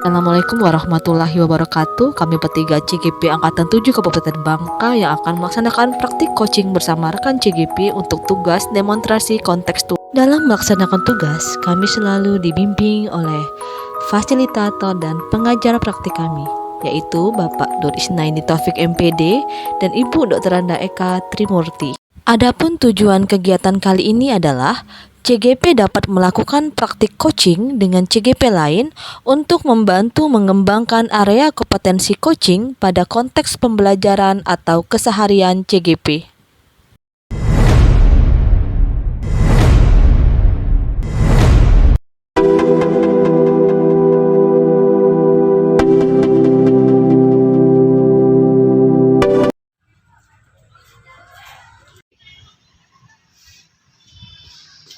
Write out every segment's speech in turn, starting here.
Assalamualaikum warahmatullahi wabarakatuh. Kami bertiga CGP Angkatan 7 Kabupaten Bangka yang akan melaksanakan praktik coaching bersama rekan CGP untuk tugas demonstrasi kontekstual. Dalam melaksanakan tugas, kami selalu dibimbing oleh fasilitator dan pengajar praktik kami, yaitu Bapak Dr. Isnaini Taufik MPD dan Ibu Dr. Randa Eka Trimurti. Adapun tujuan kegiatan kali ini adalah CGP dapat melakukan praktik coaching dengan CGP lain untuk membantu mengembangkan area kompetensi coaching pada konteks pembelajaran atau keseharian CGP.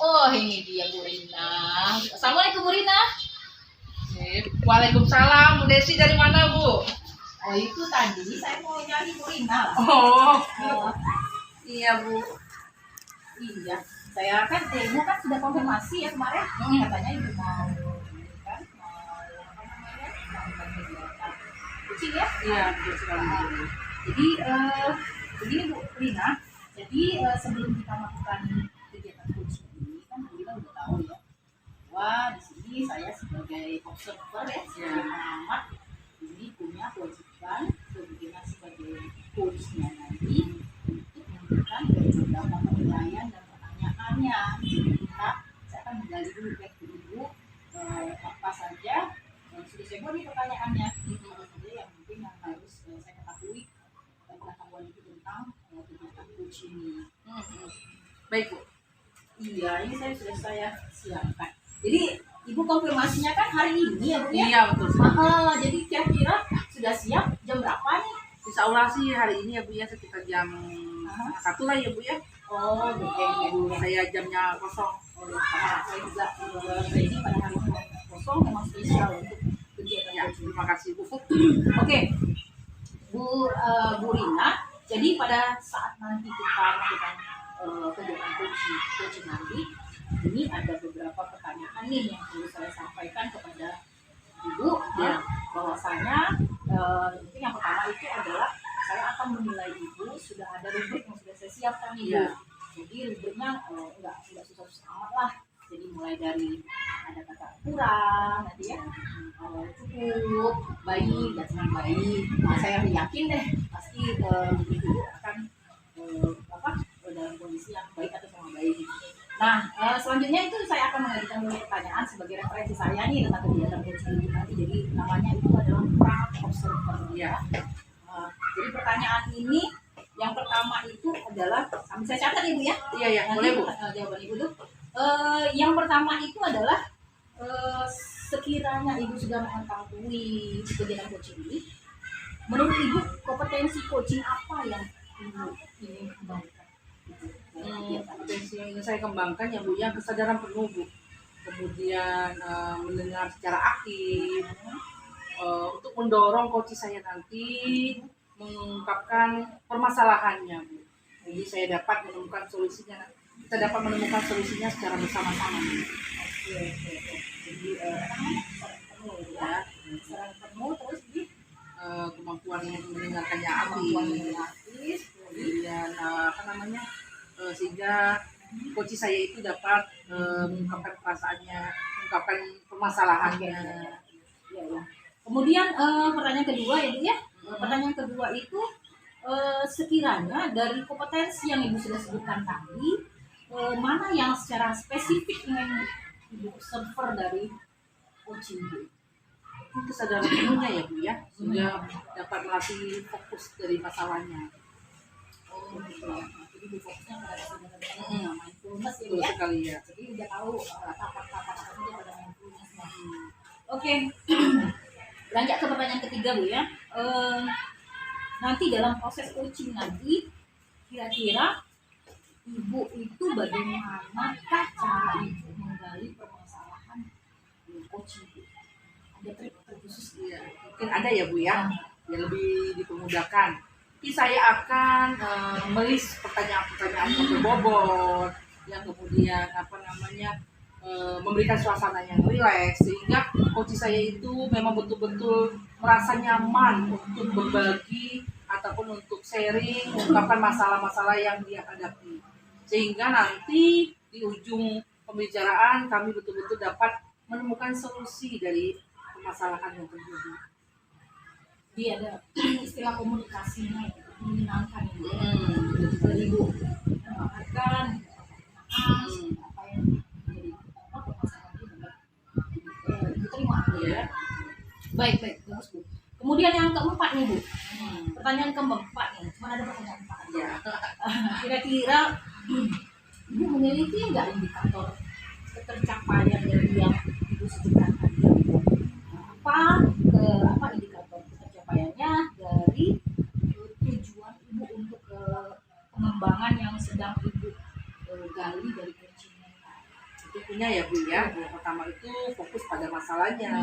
Oh, ini dia Bu Rina. Assalamualaikum Bu Rina. Waalaikumsalam, Bu Desi dari mana Bu? Oh, itu tadi saya mau nyari Bu Rina. Oh, Oh, iya Bu. iya. Saya kan ibu kan sudah konfirmasi ya kemarin. Katanya ibu mau ini kan mau apa namanya? Melakukan kegiatan kucing ya. Iya, betul sekali. Jadi begini Bu Rina. Jadi sebelum kita melakukan kegiatan coaching ini kan Bu Rina udah tahu ya. Wah, di sini saya sebagai observer ya, sebagai pengamat ini punya kewajiban kemudian sebagai coachnya nanti untuk memberikan beberapa penilaian dan pertanyaannya. Jadi saya akan menggali dulu back to ibu apa saja sudah saya buat nih pertanyaannya. Apa saja yang mungkin yang harus saya ketahui pengetahuan itu tentang kegiatan coaching ini. Baik Bu. Iya, ini sudah saya siapkan. Jadi ibu konfirmasinya kan hari ini ya Bu ya? Iya, betul sekali. Jadi kira-kira sudah siap jam berapa nih? Insya Allah sih hari ini ya Bu ya, sekitar jam 1 lah ya Bu ya. Oh, oke. Saya jamnya kosong. Oh, ya, sama saya juga ready pada hari ini kosong memang spesial untuk kegiatan Ya, coaching. terima kasih Bu. Oke, Bu Rina. Jadi pada saat nanti kita melakukan kegiatan coaching nanti, ini ada beberapa pertanyaan nih yang perlu saya sampaikan kepada Ibu ya, bahwasanya mungkin yang pertama itu adalah saya akan menilai Ibu sudah ada rubrik yang sudah saya siapkan nih Bu. Ya. Jadi rubriknya enggak susah-susah amat lah. Jadi mulai dari ada kata kurang, nanti ya cukup, baik, dan senang baik. Nah, saya yakin deh pasti Ibu akan dalam kondisi yang baik atau sama baik. Nah, selanjutnya itu saya akan mengajukan beberapa pertanyaan sebagai referensi saya nih tentang kegiatan coaching ini nanti. Jadi namanya itu adalah pra observer ya. Jadi pertanyaan ini yang pertama itu adalah sambil saya catat Ibu ya. Iya, ya, Nanti boleh Bu. jawaban Ibu tuh. Yang pertama itu adalah sekiranya Ibu sudah mengetahui kegiatan coaching ini, menurut Ibu kompetensi coaching apa yang Ibu ingin kembangkan? Potensi yang ingin saya kembangkan ya Bu ya, kesadaran penuh Bu. Kemudian mendengar secara aktif, untuk mendorong coach saya nanti mengungkapkan permasalahannya Bu. Jadi saya dapat menemukan solusinya, kita dapat menemukan solusinya secara bersama-sama. Oke. Jadi penuh ya, secara penuh terus di Kemampuan mendengarkannya kemampuan aktif, yang aktif, kemudian sehingga coach saya itu dapat mengungkapkan perasaannya, mengungkapkan permasalahannya. ya. Kemudian pertanyaan kedua ya Bu ya. Pertanyaan kedua itu sekiranya dari kompetensi yang Ibu sudah sebutkan tadi, mana yang secara spesifik ingin Ibu observer dari coaching Bu? Itu kesadaran penuhnya ya Bu ya, sehingga dapat melatih fokus dari masalahnya. Oh gitu. Jadi Bu fokusnya pada kesadaran penuh, mindfulness ya Bu Betul ya. sekali ya. Jadi udah tahu tahapan-tahapan apa saja pada mindfulness-nya. Oke. Lanjut ke pertanyaan ketiga Bu ya. Nanti dalam proses coaching nanti kira-kira Ibu itu bagaimanakah cara Ibu menggali permasalahan coaching Bu? Ada trik khusus Iya, mungkin ada ya Bu ya, yang lebih dipermudahkan. Tapi saya akan melis pertanyaan-pertanyaan yang berbobot, yang kemudian memberikan suasana yang rileks, sehingga coach saya itu memang betul-betul merasa nyaman untuk berbagi ataupun untuk sharing, mengungkapkan masalah-masalah yang dia hadapi, sehingga nanti di ujung pembicaraan kami betul-betul dapat menemukan solusi dari permasalahan yang terjadi. Jadi ada istilah komunikasinya itu menyenangkan itu. Hmm. Dari Ibu mendengarkan Hmm. apa yang jadi permasalahan itu juga diterima ya. Baik, bagus Bu. Kemudian yang keempat nih Bu. Pertanyaan keempat nih, cuma ada pertanyaan empat. Ya. Kira-kira Ibu memiliki nggak indikator ketercapaian dari yang Ibu sebutkan tadi? Apa indikator ketercapaiannya dari tujuan Ibu untuk pengembangan yang sedang Ibu gali dari coaching-nya? Itu punya ya Bu ya. Yang pertama itu fokus pada masalahnya.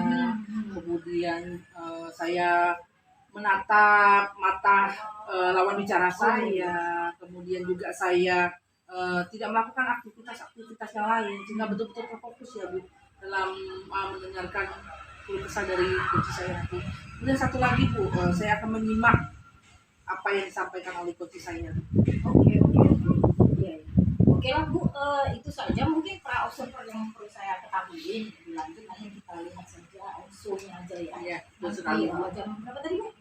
Kemudian saya menatap mata lawan bicara saya. Kemudian juga saya tidak melakukan aktivitas yang lain, sehingga betul-betul terfokus ya Bu dalam mendengarkan keluh kesah dari coach saya nanti. Kemudian satu lagi Bu, saya akan menyimak apa yang disampaikan oleh coach saya. Oke. Iya. Oke lah Bu, itu saja mungkin para observer yang perlu saya ketahui. Lebih lanjut nanti kita lihat saja show-nya aja ya. Iya, Nanti sekali. jam berapa tadi Bu?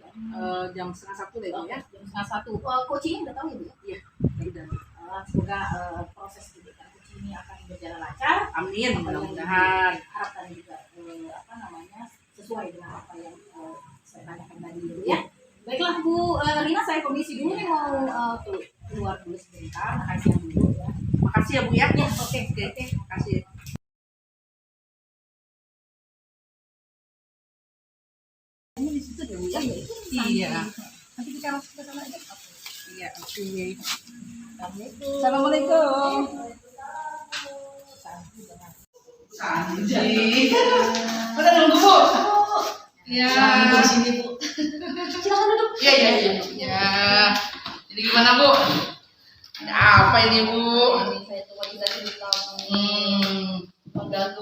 Jam 1:30 deh Bu ya. Jam 1:30. Coaching udah tahu ya Bu? Iya, udah. Semoga proses pendidikan coaching ini akan berjalan lancar. Amin, mudah-mudahan. Harapkan juga sesuai dengan apa yang saya tanyakan tadi dulu ya. Baiklah Bu Rina, saya komisi dulu nih mau keluar dulu sebentar, makan siang dulu ya. Makasih ya Bu ya. Ya, oke. Makasih. Ini di situ deh Bu ya. Iya. Nanti kita langsung ke sana aja. Iya, oke. Assalamualaikum. Assalamualaikum. Sanji. Udah nunggu Bu. Ya. Di sini Bu. Silakan duduk. Iya. Ya. Jadi gimana Bu? Ada apa ini Bu? Ini saya coba kita cerita Hmm.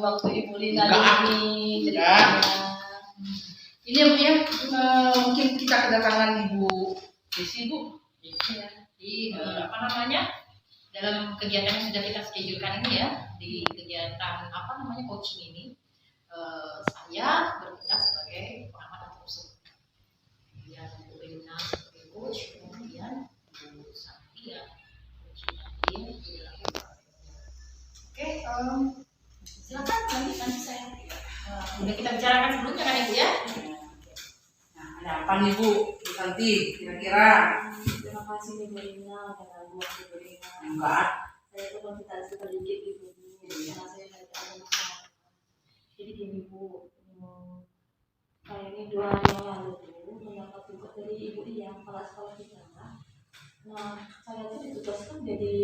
waktu Ibu Rina Enggak. ini. Enggak. Ini ya Bu ya, mungkin kita kedatangan Ibu Desi Bu. Ya, di apa namanya, dalam kegiatan yang sudah kita schedule-kan ini ya, di kegiatan apa namanya coaching ini, saya bertindak sebagai pengamat atau observer. Kemudian Bu Rina sebagai coach, kemudian Bu Santi ya coaching nanti. Oke, silakan nanti saya udah kita bicarakan sebelumnya kan Ibu ya. Nah, ada apa nih Bu Santi kira-kira? Terima kasih nih Bu Rina, karena waktu Bu Rina. Enggak. Saya itu konsultasi sedikit Ibu karena saya lagi ada masalah. Jadi gini Bu, saya ini 2 hari yang lalu tuh mendapat tugas dari Ibu yang kepala sekolah kita. Nah, saya tuh ditugaskan jadi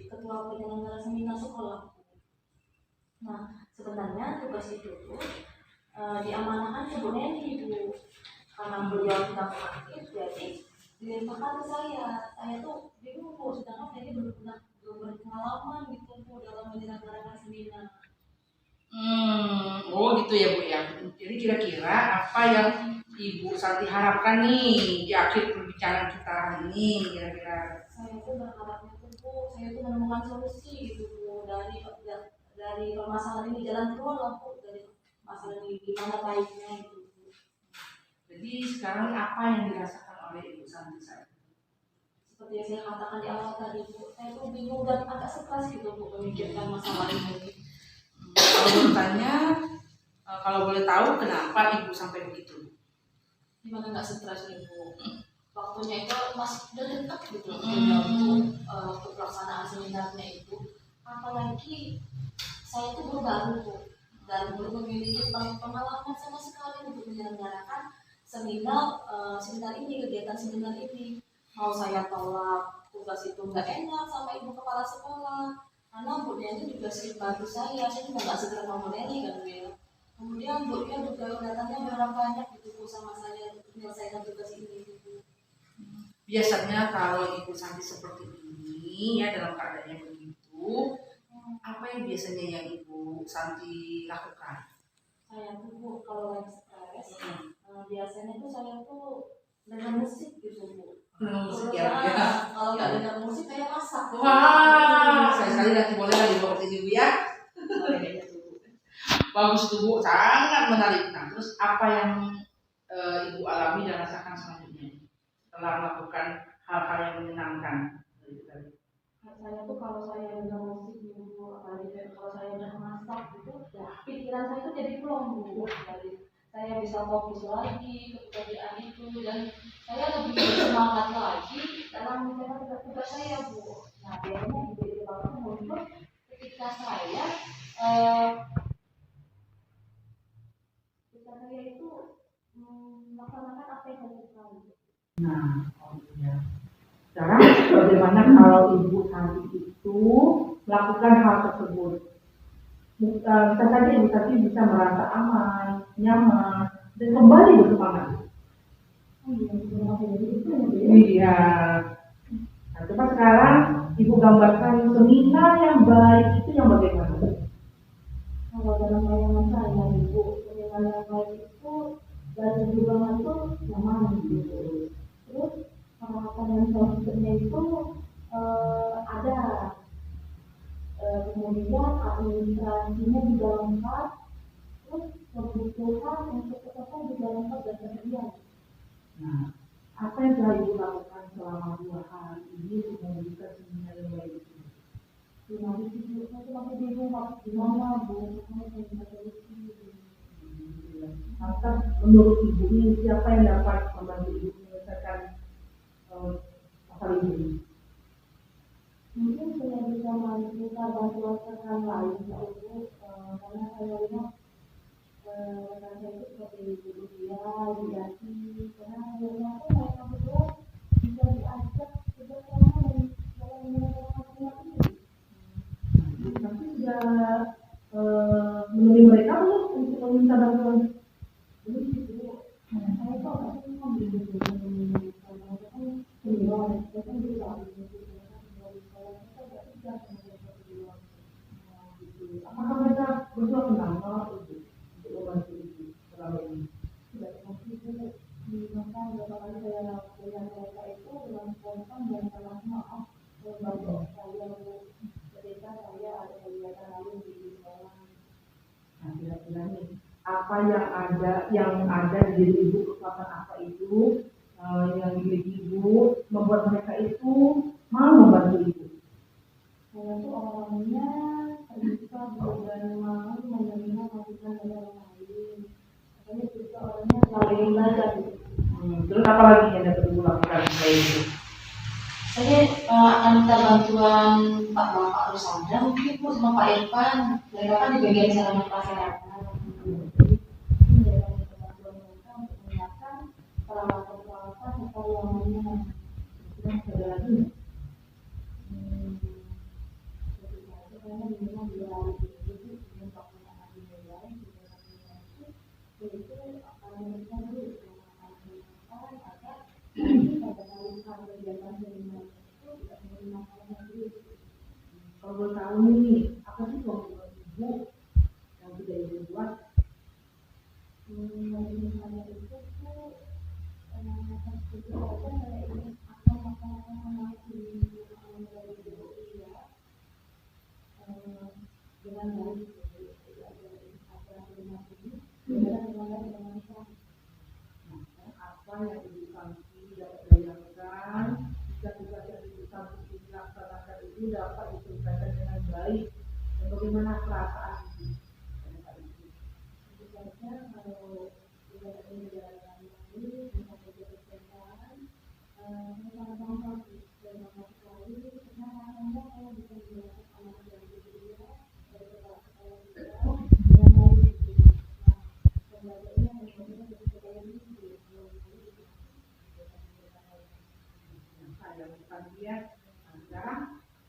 ketua penyelenggara seminar sekolah. Nah, sebenarnya tugas itu tuh diamanahkan ke Bu Neni Bu, karena beliau tidak aktif, jadi dilimpahkan ke saya. Saya tuh bingung Bu, sedangkan saya ini belum berpengalaman gitu Bu dalam menyelenggarakan seminar. Oh gitu ya Bu ya. Jadi kira-kira apa yang Ibu Santi harapkan nih di akhir perbicaraan kita hari ini kira-kira? Saya tuh berharapnya tuh Bu, saya tuh menemukan solusi gitu Bu dari permasalahan ini, jalan keluar lah Bu dari masalah ini, gimana baiknya gitu Bu. Jadi sekarang apa yang dirasakan oleh Ibu Santi saat ini? Seperti yang saya katakan di awal tadi Bu, saya tuh bingung dan agak stres gitu Bu memikirkan masalah ini. Kalau bertanya, kalau boleh tahu kenapa Ibu sampai begitu? Gimana nggak stres nih Bu? Waktunya itu masih udah dekat gitu untuk pelaksanaan seminarnya itu. Apalagi saya tuh baru Bu dan belum memiliki pengalaman sama sekali untuk menyelenggarakan seminar ini, kegiatan seminar ini. Mau saya tolak tugas itu nggak enak sama Ibu Kepala Sekolah, karena Bu Neni juga sering bantu saya juga nggak segera sama Bu Neni kan Bu ya. Kemudian Bu Nia juga datangnya berapa banyak gitu Bu sama saya untuk menyelesaikan tugas ini Bu. Biasanya kalau Ibu Santi seperti ini ya dalam keadaan yang begitu, apa yang biasanya yang Ibu Ibu Santi lakukan? Saya tuh Bu, kalau lagi stres, biasanya tuh saya tuh dengar musik gitu Bu. Musik Terus ya. kalau nggak dengar musik saya masak. Wah, saya sekali nanti boleh lagi bawa ini Bu ya. Bagus tuh Bu, sangat menarik. Nah, terus apa yang Ibu alami dan rasakan selanjutnya setelah melakukan hal-hal yang menyenangkan? Saya tuh kalau saya dengar musik gitu, apalagi kalau saya udah masak gitu, ya pikiran saya tuh jadi plong Bu. Jadi saya bisa fokus lagi ke pekerjaan itu dan saya lebih semangat lagi dalam menjalankan tugas saya Bu. Nah biasanya ide-ide bapak muncul ketika saya eh, itu melaksanakan apa yang saya suka. Nah, oh iya. Sekarang bagaimana kalau Ibu Santi itu melakukan hal tersebut? Bisa saja Ibu Santi bisa merasa aman, nyaman, dan kembali bersemangat. Iya. Nah, coba sekarang Ibu gambarkan seminar yang baik itu yang bagaimana? Kalau dalam bayangan saya Ibu, seminar yang baik itu dari banget itu nyaman gitu. Terus perawatan dan prosesnya itu ada, kemudian administrasinya juga lengkap, terus kebutuhan untuk peserta juga lengkap dan tersedia. Nah, apa yang telah Ibu lakukan selama 2 hari ini untuk mewujudkan seminar yang baik itu? Saya masih bingung harus gimana Bu, saya bisa solusi. Lantas menurut Ibu ini siapa yang dapat membantu Ibu menyelesaikan masalah ini? Mungkin saya bisa minta bantuan rekan lain ya Ibu, karena saya lihat rekan saya itu seperti Ibu Dia, Ibu Yati, karena akhirnya tuh mereka berdua bisa diajak kerjasama dan dalam menyelesaikan masalah ini. Tapi sudah menemui mereka belum untuk meminta bantuan? Jadi itu, saya tuh pasti mau begitu meminta bantuan senior, saya kan juga Apakah mereka berdua kenal kalau Ibu untuk membantu Ibu selama ini? tidak seperti itu di masa beberapa kali saya melihat mereka itu dengan spontan dan sangat maaf membantu saya ketika saya ada kegiatan lain di sekolah. Nah, kira-kira nih apa yang ada di diri Ibu, kekuatan apa itu yang dimiliki Ibu membuat mereka itu mau membantu Ibu? Saya tuh orangnya terbuka dan mau menerima masukan dari orang lain. Saya juga orangnya selalu belajar. Terus apa lagi yang dapat Ibu lakukan selain itu? Saya akan minta bantuan Pak Bapak Rusanda mungkin Bu sama Pak Irfan. Mereka kan di bagian sarana prasarana. Ini mereka minta bantuan mereka untuk menyiapkan peralatan-peralatan serta ruangannya. Terus ada lagi nggak? Karena memang di hari itu dengan penggunaan media itu akan memberikan dulu agar pada hari kegiatan seminar itu tidak menggunakan dulu. Kalau boleh tahu nih, apa sih kewajiban Ibu yang tidak Ibu buat? Misalnya itu tuh seperti apa saya ingin akan melaksanakan di dari BUI ya dengan baik ada terima ini dengan Apa yang Ibu Santi dapat bayangkan jika tugas yang Ibu Santi dilaksanakan itu dapat diselesaikan dengan baik dan bagaimana perasaan Ibu pada saat itu? misalnya kalau tidak ada jalan lain bisa kerja-kerjaan sama-sama terima kasih sekali karena rasanya saya bisa menjelaskan anak yang berbeda dari kepala-kepala kita dengan baik dan bagaimana menjadikan kepercayaan diri Saya bukan dia. Sekarang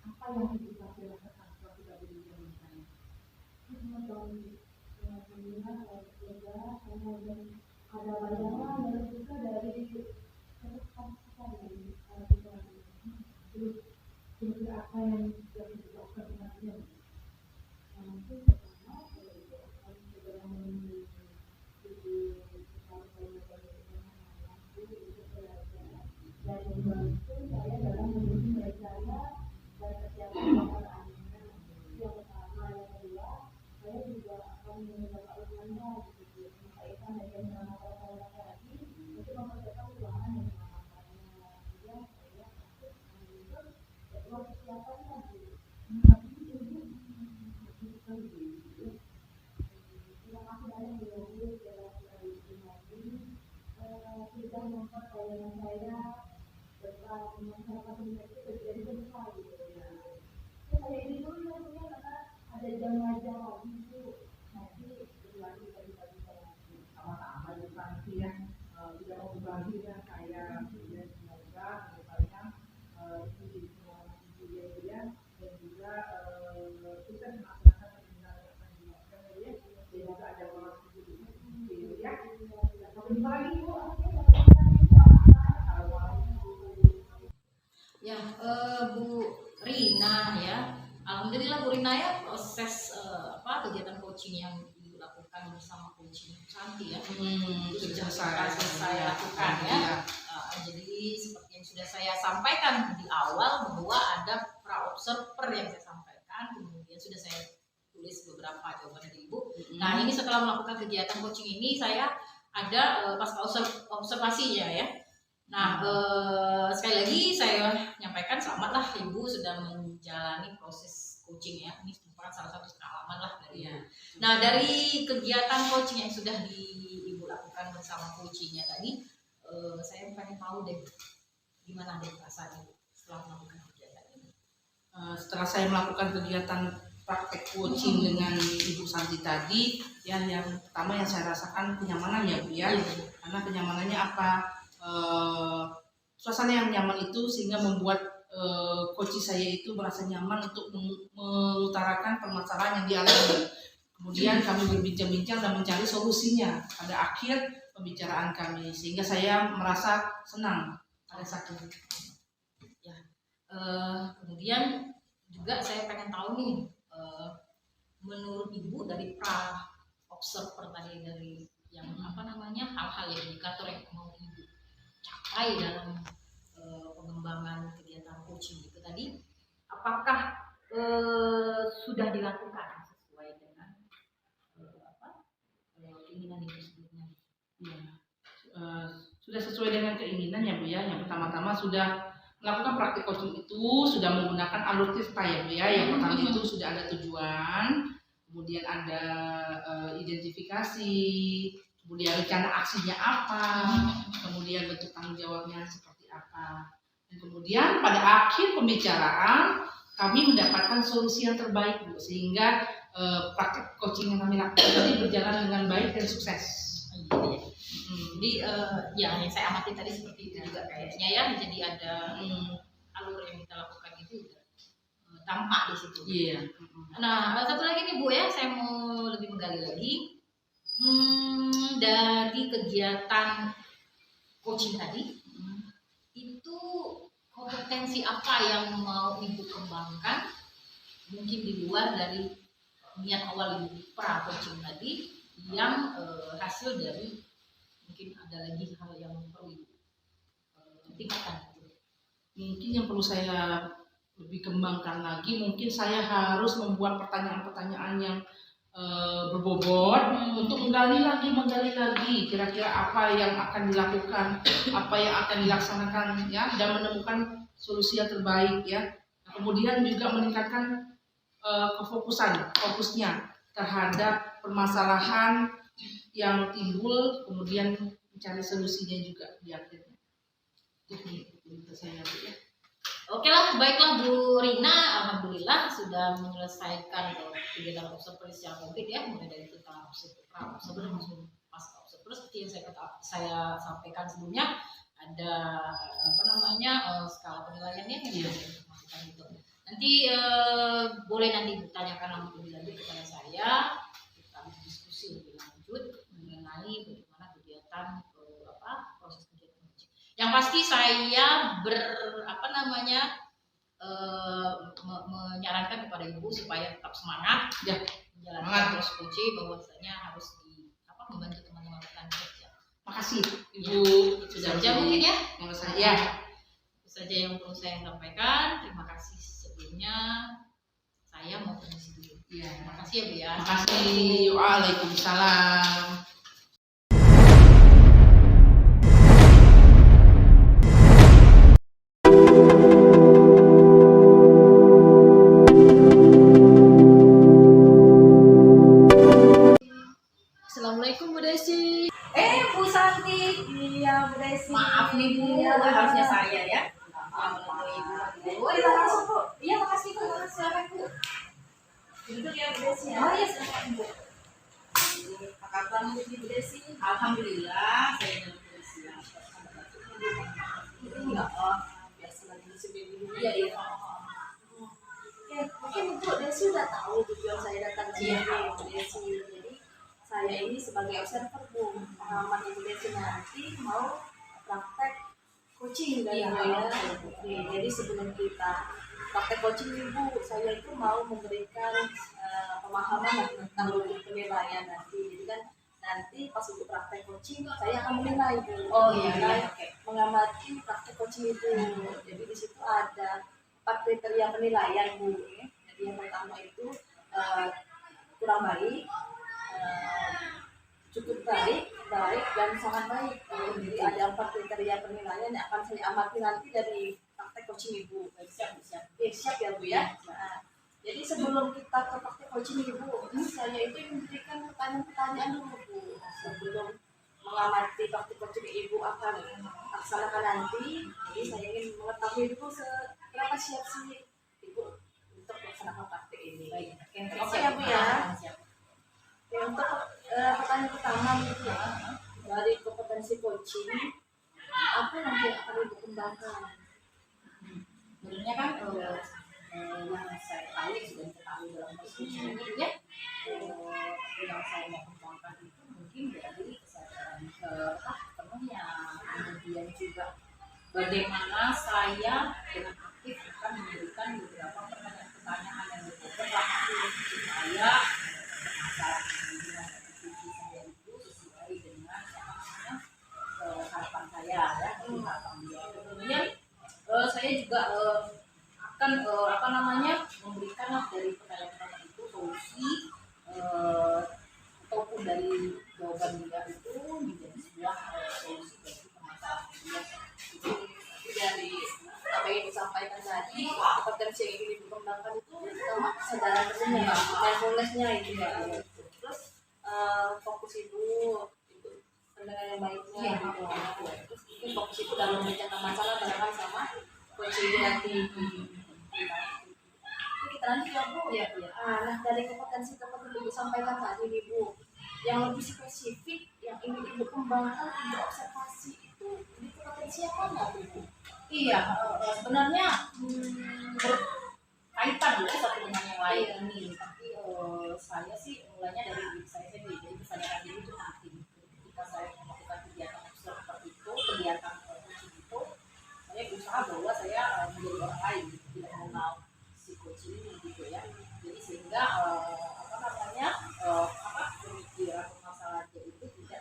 apa yang Ibu Santi rasakan setelah kita berbicara dengan saya? semua tahun pemilihan kerja kemudian ada bayangan dan juga dari kesempatan Terus kira-kira apa yang sudah Ibu lakukan dengan dia? nanti pertama membantu saya dalam memenuhi rencana dan kesiapan anak-anak. Yang pertama, yang kedua, saya juga akan mencoba ulangan gitu, berkaitan dengan pengamatan saya laki-laki untuk mempersiapkan keuangan dan pengamatannya. Kemudian saya masuk menunjuk jadwal kesiapannya Bu. Tapi ibu terima kasih banyak Bu Yogi dalam ibu lagi sudah mempercayakan saya bersama masyarakat Indonesia terjadi besar gitu ya. Saya ini dulu ya Bu ya, karena ada jam ngajar lagi Bu. Nanti lagi pagi-pagi saya Sama-sama ya nanti ya, sudah mau berbagi dengan saya, kemudian semoga kedepannya itu jadi pengalaman ibu ya, dan juga sukses melaksanakan pembinaan yang akan dilakukan ya, dan juga ada orang ibu ya. Sampai jumpa lagi Bu. Ya, Bu Rina ya. Alhamdulillah Bu Rina ya, proses kegiatan coaching yang dilakukan bersama coaching Santi ya. Sudah selesai lakukan ya. Jadi seperti yang sudah saya sampaikan di awal bahwa ada pra-observer yang saya sampaikan, kemudian sudah saya tulis beberapa jawaban dari Ibu. Nah ini setelah melakukan kegiatan coaching ini saya ada pasca observasinya ya. Nah sekali lagi saya menyampaikan selamatlah Ibu sudah menjalani proses coaching ya. Ini merupakan salah satu pengalaman lah dari Ibu. Nah dari kegiatan coaching yang sudah Ibu lakukan bersama coachingnya tadi, saya pengen tahu deh gimana deh rasanya setelah melakukan kegiatan ini. Setelah saya melakukan kegiatan praktek coaching dengan Ibu Santi tadi, ya yang pertama yang saya rasakan kenyamanan ya Bu ya. Karena kenyamanannya apa? Suasana yang nyaman itu sehingga membuat coach saya itu merasa nyaman untuk mengutarakan permasalahan yang dialami. Kemudian kami berbincang-bincang dan mencari solusinya pada akhir pembicaraan kami, sehingga saya merasa senang pada saat itu. Ya, kemudian juga saya pengen tahu nih, menurut Ibu dari pra observer tadi, dari yang hal-hal yang indikator yang mau Ibu capai dalam pengembangan kegiatan coaching itu tadi, apakah sudah dilakukan sesuai dengan keinginan Ibu sebelumnya? Ya, sudah sesuai dengan keinginan ya Bu ya. Yang pertama-tama sudah melakukan praktik coaching itu sudah menggunakan alur tirta ya Bu ya. Yang pertama itu sudah ada tujuan, kemudian ada identifikasi, kemudian rencana aksinya apa, kemudian bentuk tanggung jawabnya seperti apa, dan kemudian pada akhir pembicaraan kami mendapatkan solusi yang terbaik Bu, sehingga praktik coaching yang kami lakukan tadi berjalan dengan baik dan sukses. Jadi yang saya amati tadi seperti itu juga kayaknya ya, jadi ada alur yang kita lakukan itu tampak di situ. Iya. Nah satu lagi nih Bu ya, saya mau lebih menggali lagi dari kegiatan coaching tadi, itu kompetensi apa yang mau Ibu kembangkan mungkin di luar dari niat awal Ibu pra coaching tadi, yang hasil dari mungkin ada lagi hal yang perlu tingkatkan. Mungkin yang perlu saya lebih kembangkan lagi, mungkin saya harus membuat pertanyaan-pertanyaan yang berbobot untuk menggali lagi kira-kira apa yang akan dilakukan, apa yang akan dilaksanakan ya, dan menemukan solusi yang terbaik ya. Kemudian juga meningkatkan fokusnya terhadap permasalahan yang timbul, kemudian mencari solusinya juga di akhirnya. Itu saya ya. Oke lah, baiklah Bu Rina, alhamdulillah sudah menyelesaikan kegiatan observer secara konkret ya, mulai dari kita observer langsung pasca observer seperti yang saya sampaikan sebelumnya, ada skala penilaiannya yang sudah diinformasikan itu. Nanti boleh nanti ditanyakan lebih lanjut kepada saya, kita diskusi lebih lanjut mengenai bagaimana kegiatan proses kegiatan coaching. Yang pasti saya menyarankan kepada Ibu supaya tetap semangat Ya, menjalankan proses coaching, bahwasanya harus membantu teman-teman rekan kerja. makasih Ibu. Itu saja mungkin ya. Menurut saya. saja yang perlu saya sampaikan. Terima kasih sebelumnya. Saya mau permisi dulu. Iya. Terima kasih ya Bu ya. Terima kasih. Waalaikumsalam. Assalamualaikum Bu Desi. Bu Santi. Iya Bu Desi. Maaf nih Bu, Iya. harusnya saya ya. Oh, iya langsung Bu. Iya makasih Bu, silakan Bu. Duduk ya Bu Desi ya. Oh iya silakan Bu. Apa kabar Bu Desi? Alhamdulillah saya dalam kondisi yang ini enggak biasa lagi musim dingin. Iya iya. Oke, mungkin Bu Desi udah tahu tujuan saya datang ke sini, Bu Desi. Jadi saya ini sebagai observer Bu, pengalaman Ibu Desi nanti mau praktek coaching dari Iya, ya. iya. Oke, jadi sebelum kita praktek coaching nih Bu, saya itu mau memberikan pemahaman tentang logik penilaian nanti. Jadi kan nanti pas untuk praktek coaching saya akan menilai Bu. Oh iya Menilai, iya oke. mengamati praktek coaching itu. Jadi di situ ada 4 kriteria penilaian Bu. Jadi yang pertama itu kurang baik, cukup baik, baik dan sangat baik. Jadi ada 4 kriteria penilaian yang akan saya amati nanti dari praktek coaching Ibu. Siap siap. Siap ya Bu ya. Nah, jadi sebelum kita ke praktek coaching Ibu, saya itu memberikan pertanyaan-pertanyaan dulu Bu. Sebelum mengamati praktek coaching Ibu akan laksanakan nanti, jadi saya ingin mengetahui dulu seberapa siap sih Ibu untuk melaksanakan praktek ini. Baik. Oke ya Bu ya. Siap. Oke, untuk pertanyaan pertama gitu ya, dari kompetensi coaching, apa nanti yang akan Ibu kembangkan? Sebenarnya kan yang saya tahu sudah ketahui dalam proses ini ya, yang saya mau kembangkan itu mungkin dari kesadaran penuhnya, kemudian juga bagaimana saya dengan aktif akan memberikan beberapa pertanyaan-pertanyaan yang berbeda supaya masalah kemudian visi saya itu sesuai dengan harapan saya ya, harapan dia. Kemudian saya juga akan memberikan dari pertanyaan-pertanyaan itu solusi ataupun dari jawaban dia itu menjadi sebuah solusi bagi permasalahan dia. Jadi dari apa yang disampaikan tadi, kompetensi yang ingin dikembangkan itu pertama kesadaran penuhnya, mindfulness-nya itu ya. Terus fokus itu pendengar yang baiknya. Iya. Gitu. Terus mungkin fokus itu dalam memecahkan masalah barangkali sama coaching nanti. Oke, kita lanjut ya Bu. Iya, iya. Nah, dari kompetensi yang Ibu sampaikan tadi nih Bu, yang lebih spesifik yang ingin Ibu kembangkan untuk observasi itu di kompetensi yang mana Bu? Iya, sebenarnya berkaitan ya satu dengan yang lain ini. Tapi saya sih mulainya dari diri saya sendiri. Jadi kesadaran diri itu penting. Ketika saya melakukan kegiatan seperti itu, kegiatan coaching itu, saya berusaha bahwa saya menjadi orang lain, tidak mengenal si coaching ini gitu ya. Jadi sehingga pemikiran masalah dia itu tidak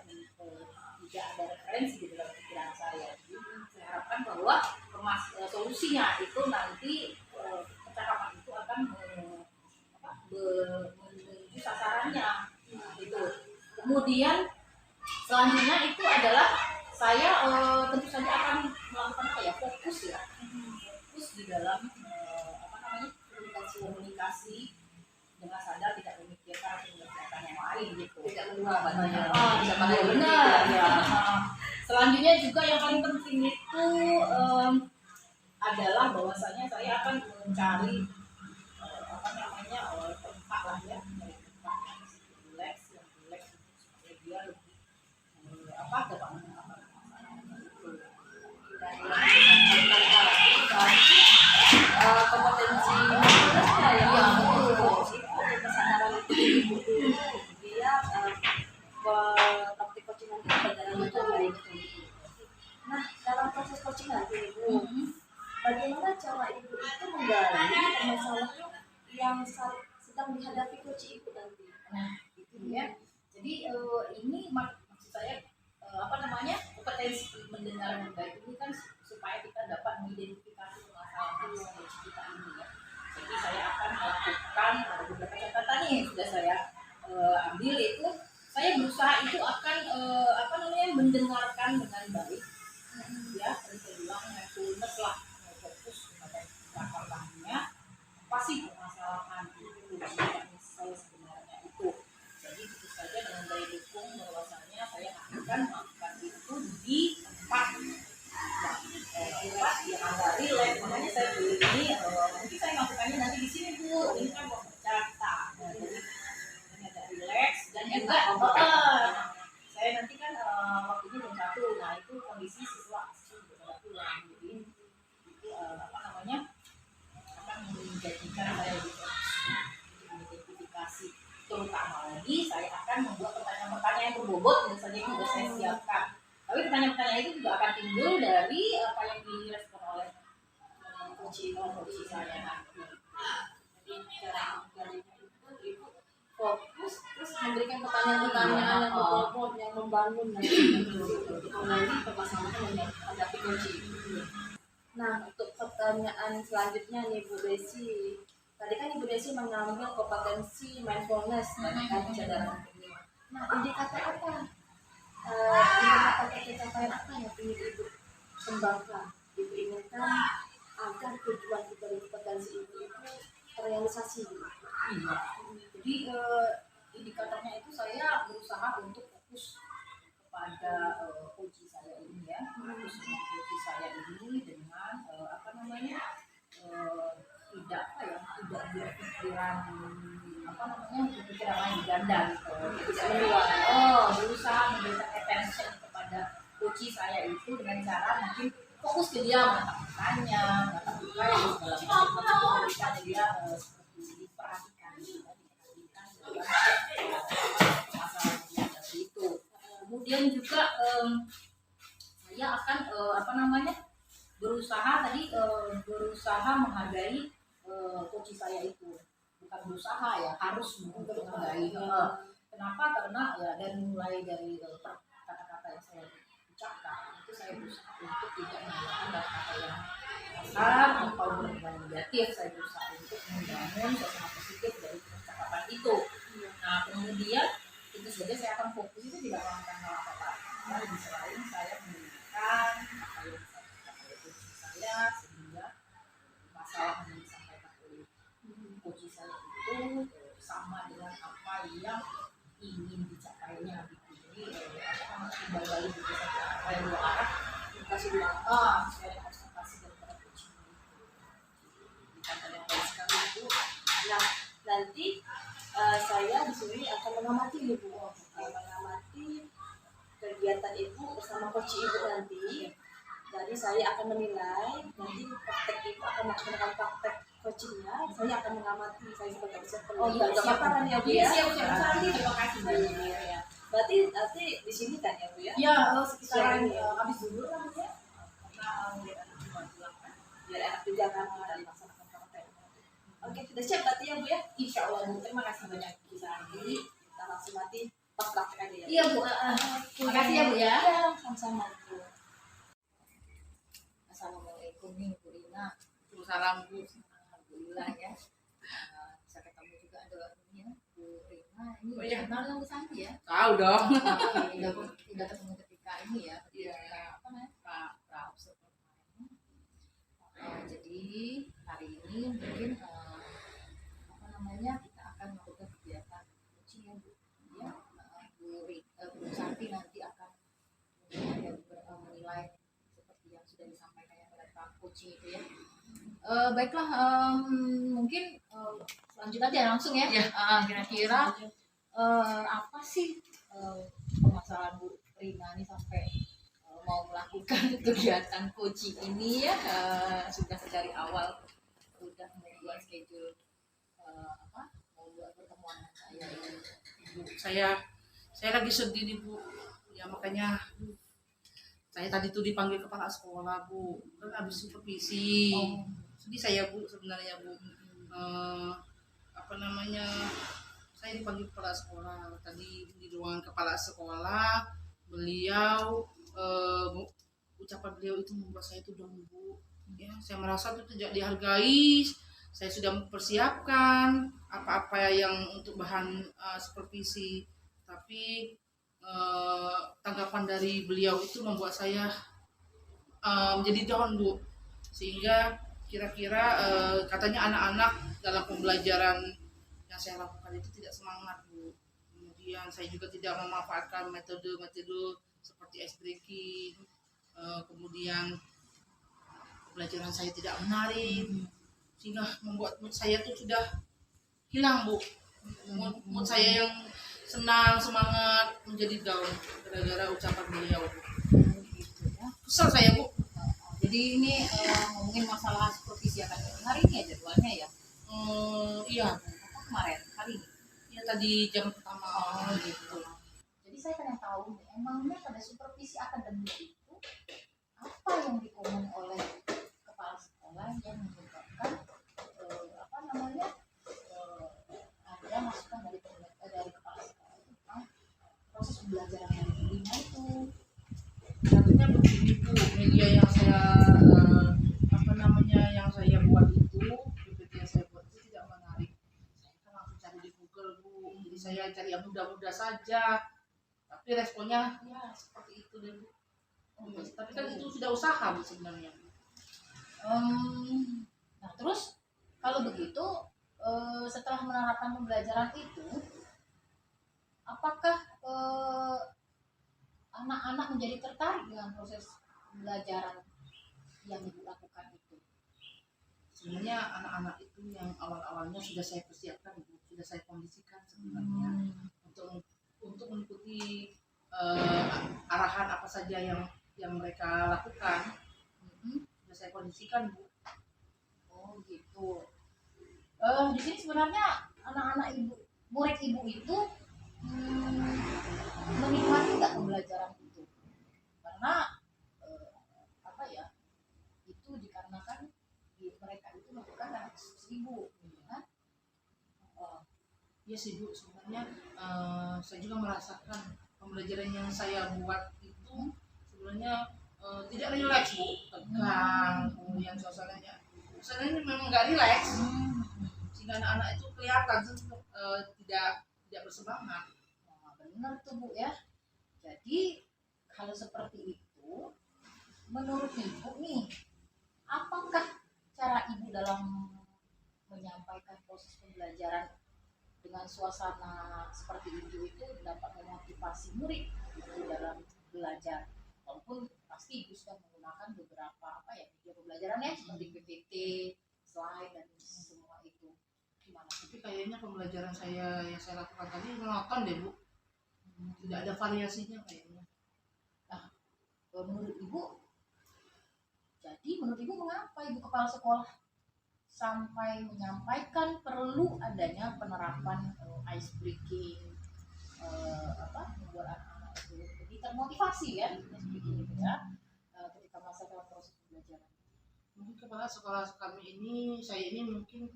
ada referensi di dalam pikiran saya. Jadi saya harapkan bahwa solusinya itu nanti percakapan itu akan menuju sasarannya gitu. Kemudian selanjutnya itu adalah saya tentu saja akan melakukan fokus di dalam komunikasi dengan sadar, tidak memikirkan kegiatan yang lain gitu. Tidak menua Tidak benar ya. Selanjutnya juga yang paling penting itu adalah bahwasanya saya akan mencari tempat lah ya, dari tempat yang relax supaya dia lebih dapat mengatasi kompetensi mindfulness-nya ya. Iya, Itu kesadaran itu dia praktik coaching nanti berjalan dengan baik. Nah, dalam proses coaching nanti Ibu, bagaimana cara Ibu itu menggali permasalahan yang sedang dihadapi coach Ibu nanti? Nah, itu ya. Jadi ini maksud saya kompetensi mendengar yang baik ini kan supaya kita dapat mengidentifikasi permasalahan coaching kita ini ya. Jadi saya akan melakukan beberapa catatan nih yang sudah saya ambil, itu saya berusaha itu akan mendengarkan dengan baik ya, tadi saya bilang mindfulness lah, fokus kepada akar-akarnya apa sih permasalahan itu saya sebenarnya itu. Jadi tentu saja dengan daya dukung bahwasanya saya akan melakukan itu di tempat yang agak relax. Makanya saya pilih ini, mungkin saya melakukannya nanti di sini Bu, ini kan mau bercerita, jadi ini agak relax dan juga saya nanti kan waktunya jam 1, nah itu kondisi siswa sudah pulang, jadi itu akan menjadikan saya bisa mengidentifikasi, terutama lagi saya akan membuat pertanyaan-pertanyaan yang berbobot dan saja itu sudah saya siapkan. Tapi pertanyaan-pertanyaan itu juga akan timbul dari apa yang direspon oleh coach saya nanti. Jadi cara menggalinya itu ibu fokus terus memberikan pertanyaan-pertanyaan yang berbobot, yang membangun untuk mengenai permasalahan yang menghadapi coach. Nah, untuk pertanyaan selanjutnya nih Bu Desi, tadi kan Ibu Desi mengambil kompetensi mindfulness kan kesadaran penuh. Nah, indikator apa? Indikator pencapaian apa yang ingin Ibu kembangkan? Ibu inginkan agar tujuan dari kompetensi itu terrealisasi. Iya. Jadi indikatornya itu saya berusaha untuk fokus kepada coach saya ini ya, fokus dengan coach saya ini dengan tidak berpikiran berpikiran lain ganda gitu. Saya berusaha memberikan attention kepada coach saya itu dengan cara mungkin fokus ke dia, menatap-matanya, menatap-muka ya, segala macam memberikan dia seperti diperhatikan masalah seperti itu. Kemudian juga saya akan berusaha menghargai coach saya itu, bukan berusaha ya, harus menghargai. Kenapa? Karena ya mulai dari kata-kata yang saya ucapkan itu saya berusaha untuk tidak menggunakan kata-kata yang kasar atau benar-benar negatif. Saya berusaha untuk membangun suasana positif dari percakapan itu. Nah kemudian tentu saja saya akan fokus itu tidak melakukan hal apa-apa. Nah, di selain saya menggunakan apa yang disampaikan oleh coach saya, sehingga masalah yang disampaikan oleh coach saya itu sama dengan apa yang ingin dicapainya. Jadi kembali buku saja apa yang dua arah, kasih dua saya harus kasih daripada coach itu. Dikatakan yang baik sekali itu. Nah, nanti saya di sini akan mengamati Ibu, mengamati kegiatan Ibu bersama coach Ibu nanti. Jadi saya akan menilai nanti praktek Ibu akan melaksanakan praktek coachingnya. Saya akan mengamati, saya sebagai iya, siap kan ya Bu ya. Siap nanti terima kasih banyak ya. Berarti nanti di sini kan ya Bu ya? Ya, sekitaran habis dulu lah Bu ya. Karena biar anak juga pulang kan. Biar enak juga kan kita melaksanakan praktek. Oke, sudah siap berarti ya Bu ya? Insya Allah Bu, terima kasih banyak bisa Jadi kita langsung mati pas praktek aja ya. Iya Bu, terima kasih ya Bu ya. Iya, sama-sama Bu. Assalamualaikum nih Bu Rina. Salam Bu. Alhamdulillah ya. Bisa ketemu juga ada ini ya Bu Rina. Ini Oh, iya. kenal yang Bu Santi ya. Tahu dong. Tidak ketemu ketika ini ya. Iya. Apa namanya? Pra observer. Jadi hari ini mungkin kita akan melakukan kegiatan coaching ya Bu. Ya, Bu Santi nanti akan menilai seperti yang sudah disampaikan oleh Pak coaching itu ya. Baiklah, mungkin lanjut aja langsung ya. Ya. Kira-kira apa sih permasalahan Bu Rina ini sampai mau melakukan kegiatan coaching ini ya? Sudah dari awal sudah membuat schedule mau buat pertemuan saya ini. Bu, saya lagi sedih nih Bu. Ya makanya saya tadi tuh dipanggil kepala sekolah Bu. Kan habis supervisi. Sedih saya Bu sebenarnya Bu. Saya dipanggil kepala sekolah. Tadi di ruangan kepala sekolah beliau ucapan beliau itu membuat saya itu down Bu. Ya, saya merasa itu tidak dihargai. Saya sudah mempersiapkan apa-apa yang untuk bahan supervisi, tapi tanggapan dari beliau itu membuat saya menjadi down Bu. Sehingga kira-kira katanya anak-anak dalam pembelajaran yang saya lakukan itu tidak semangat Bu. Kemudian saya juga tidak memanfaatkan metode-metode seperti ice breaking, kemudian pelajaran saya tidak menarik, sehingga membuat mood saya tuh sudah hilang Bu. Mood saya yang senang, semangat menjadi down gara-gara ucapan beliau Bu. Gitu ya. Kesal saya Bu. Jadi ini ngomongin masalah supervisi akan hari ini ya jadwalnya ya. Iya, Apa kemarin hari ini. ya tadi jam pertama. Oh gitu. Jadi saya pengen tahu nih, emangnya pada supervisi akademik itu apa yang dikomen oleh kepala sekolah yang menyebabkan apa namanya ada masukan dari kepala sekolah tentang proses pembelajaran yang diterima itu. Katanya begini Bu, media yang saya yang saya buat itu, PPT yang saya buat itu tidak menarik. Saya kan langsung cari di Google Bu, jadi saya cari yang mudah-mudah saja. Tapi responnya ya seperti itu deh Bu. Tapi kan itu sudah usaha Bu sebenarnya. Nah terus kalau begitu setelah menerapkan pembelajaran itu, apakah anak-anak menjadi tertarik dengan proses pembelajaran yang ibu lakukan itu? Sebenarnya anak-anak itu yang awal-awalnya sudah saya persiapkan Bu, sudah saya kondisikan sebenarnya untuk mengikuti arahan apa saja yang mereka lakukan. Sudah saya kondisikan Bu. Oh gitu. Di sini sebenarnya anak-anak murid ibu itu menikmati nggak pembelajaran itu? Karena apa ya? Itu dikarenakan mereka itu melakukan karena instruksi ibu, gitu kan? Iya sih Bu, sebenarnya saya juga merasakan pembelajaran yang saya buat itu sebenarnya tidak rileks Bu, tegang, kemudian suasananya memang nggak rileks, sehingga anak-anak itu kelihatan tidak bersemangat. Nah, benar tuh Bu ya. Jadi kalau seperti itu, menurut ibu nih, apakah cara ibu dalam menyampaikan proses pembelajaran dengan suasana seperti itu dapat memotivasi murid itu dalam belajar? Walaupun pasti ibu sudah menggunakan beberapa media pembelajaran ya seperti PPT, slide dan semua itu. Gimana? Tapi kayaknya pembelajaran yang saya lakukan tadi monoton deh Bu, tidak ada variasinya kayaknya. Nah, menurut ibu, jadi menurut ibu mengapa ibu kepala sekolah sampai menyampaikan perlu adanya penerapan ice breaking, membuat anak-anak itu lebih termotivasi ya, ice breaking itu ya, ketika masa dalam proses pembelajaran. Mungkin kepala sekolah kami ini, saya ini mungkin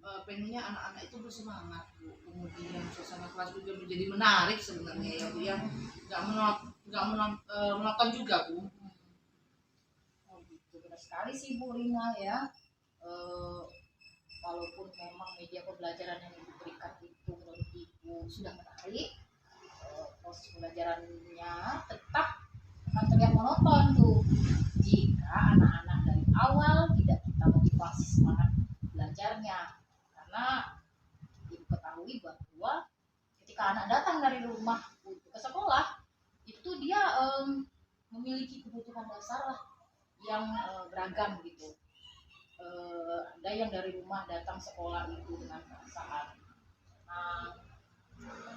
pengennya anak-anak itu bersemangat Bu. Kemudian suasana kelas juga menjadi menarik sebenarnya ya Bu, yang nggak menonton juga Bu. Oh gitu, benar sekali sih Bu Rina ya. Walaupun memang media pembelajaran yang diberikan itu menurut ibu sudah menarik, proses pembelajarannya tetap akan terlihat monoton tuh jika anak-anak dari awal tidak kita motivasi semangat belajarnya. Karena ibu ketahui bahwa ketika anak datang dari rumah untuk ke sekolah itu dia memiliki kebutuhan dasar lah yang beragam gitu. Ada yang dari rumah datang sekolah itu dengan perasaan senang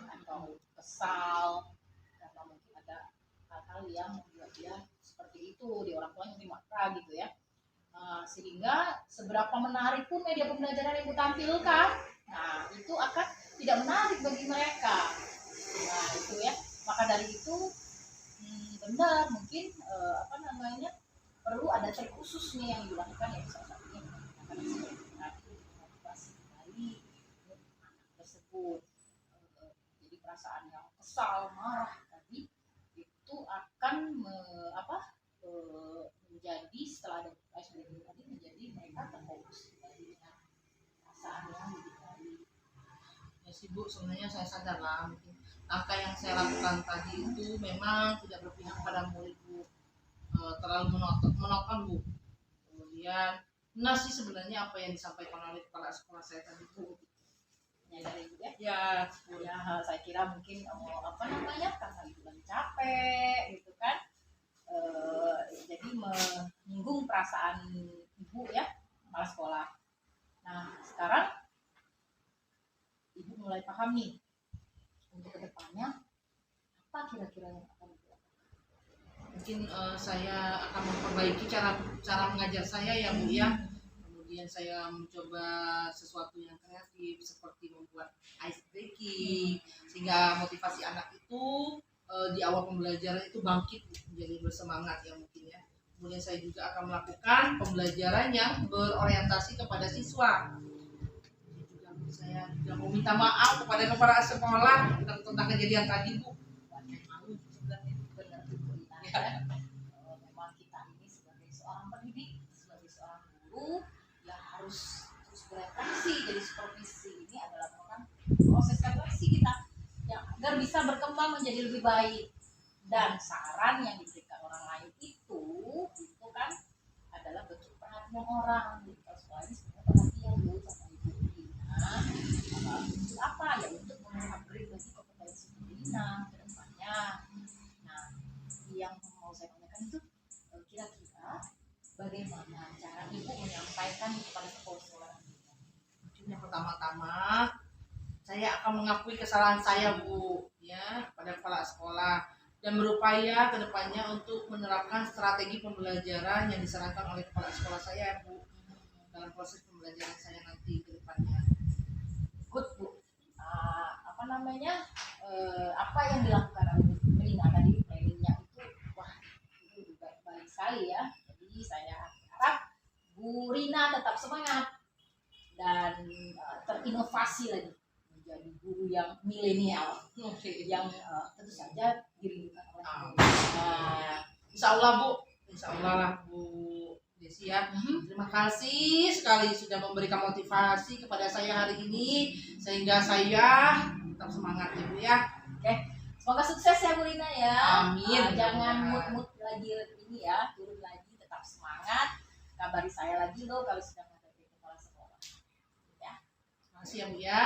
atau kesal karena mungkin ada hal-hal yang membuat dia seperti itu, di orang tuanya mungkin marah gitu ya. Sehingga seberapa menarik pun media pembelajaran yang ditampilkan, nah itu akan tidak menarik bagi mereka. Nah itu ya, maka dari itu benar mungkin perlu ada trik khusus nih yang dilakukan ya, salah satunya menggunakan motivasi dari anak tersebut. Jadi perasaan yang kesal, marah tadi itu akan sih Bu, sebenarnya saya sadar lah mungkin langkah yang saya lakukan tadi itu memang tidak berpihak pada murid Bu. Terlalu monoton Bu. Kemudian benar sih sebenarnya apa yang disampaikan oleh kepala sekolah saya tadi Bu. Menyadari Bu ya. Ya, Ya, saya kira mungkin apa namanya karena ibu lagi capek gitu kan. Jadi menyinggung perasaan ibu ya, kepala sekolah. Nah, sekarang ibu mulai paham nih untuk kedepannya apa kira-kira yang akan dilakukan. mungkin saya akan memperbaiki cara mengajar saya ya Bu ya. Kemudian saya mencoba sesuatu yang kreatif seperti membuat ice breaking sehingga motivasi anak itu di awal pembelajaran itu bangkit menjadi bersemangat ya mungkin ya. Kemudian saya juga akan melakukan pembelajaran yang berorientasi kepada siswa. Saya juga mau minta maaf kepada kepala sekolah tentang kejadian tadi Bu. Malu sebenarnya. Benar Bu Rina ya. Memang kita ini sebagai seorang pendidik, sebagai seorang guru ya harus terus bereaksi. Jadi supervisi ini adalah merupakan proses evaluasi kita yang agar bisa berkembang menjadi lebih baik. Dan saran yang diberikan orang lain itu kan adalah bentuk perhatian orang. Jadi kalau sekolah ini sebenarnya perhatian Bu sama Ibu Rina. Untuk apa ya, untuk mengupgrade lagi kompetensi Ibu Rina ke depannya. Nah, yang mau saya tanyakan itu kira-kira bagaimana cara ibu menyampaikan kepada sekolah-sekolah? Yang pertama-tama saya akan mengakui kesalahan saya Bu ya pada kepala sekolah dan berupaya kedepannya untuk menerapkan strategi pembelajaran yang disarankan oleh kepala sekolah saya Bu dalam proses pembelajaran saya nanti ke depannya. Good Bu. Apa namanya? Apa yang dilakukan oleh Bu Rina tadi planningnya itu wah itu baik sekali ya. Jadi saya harap Bu Rina tetap semangat dan terinovasi lagi menjadi guru yang milenial yang tentu saja dirindukan oleh Insya Allah Bu, Insya Allah lah Bu Desi ya. Terima kasih sekali sudah memberikan motivasi kepada saya hari ini sehingga saya tetap semangat ya Bu ya. Oke, semoga sukses ya Bu Rina ya. Amin. Jangan mood lagi ini ya, turun lagi, tetap semangat. Kabari saya lagi loh kalau sudah menghadapi kepala sekolah. Ya, Terima kasih ya Bu ya.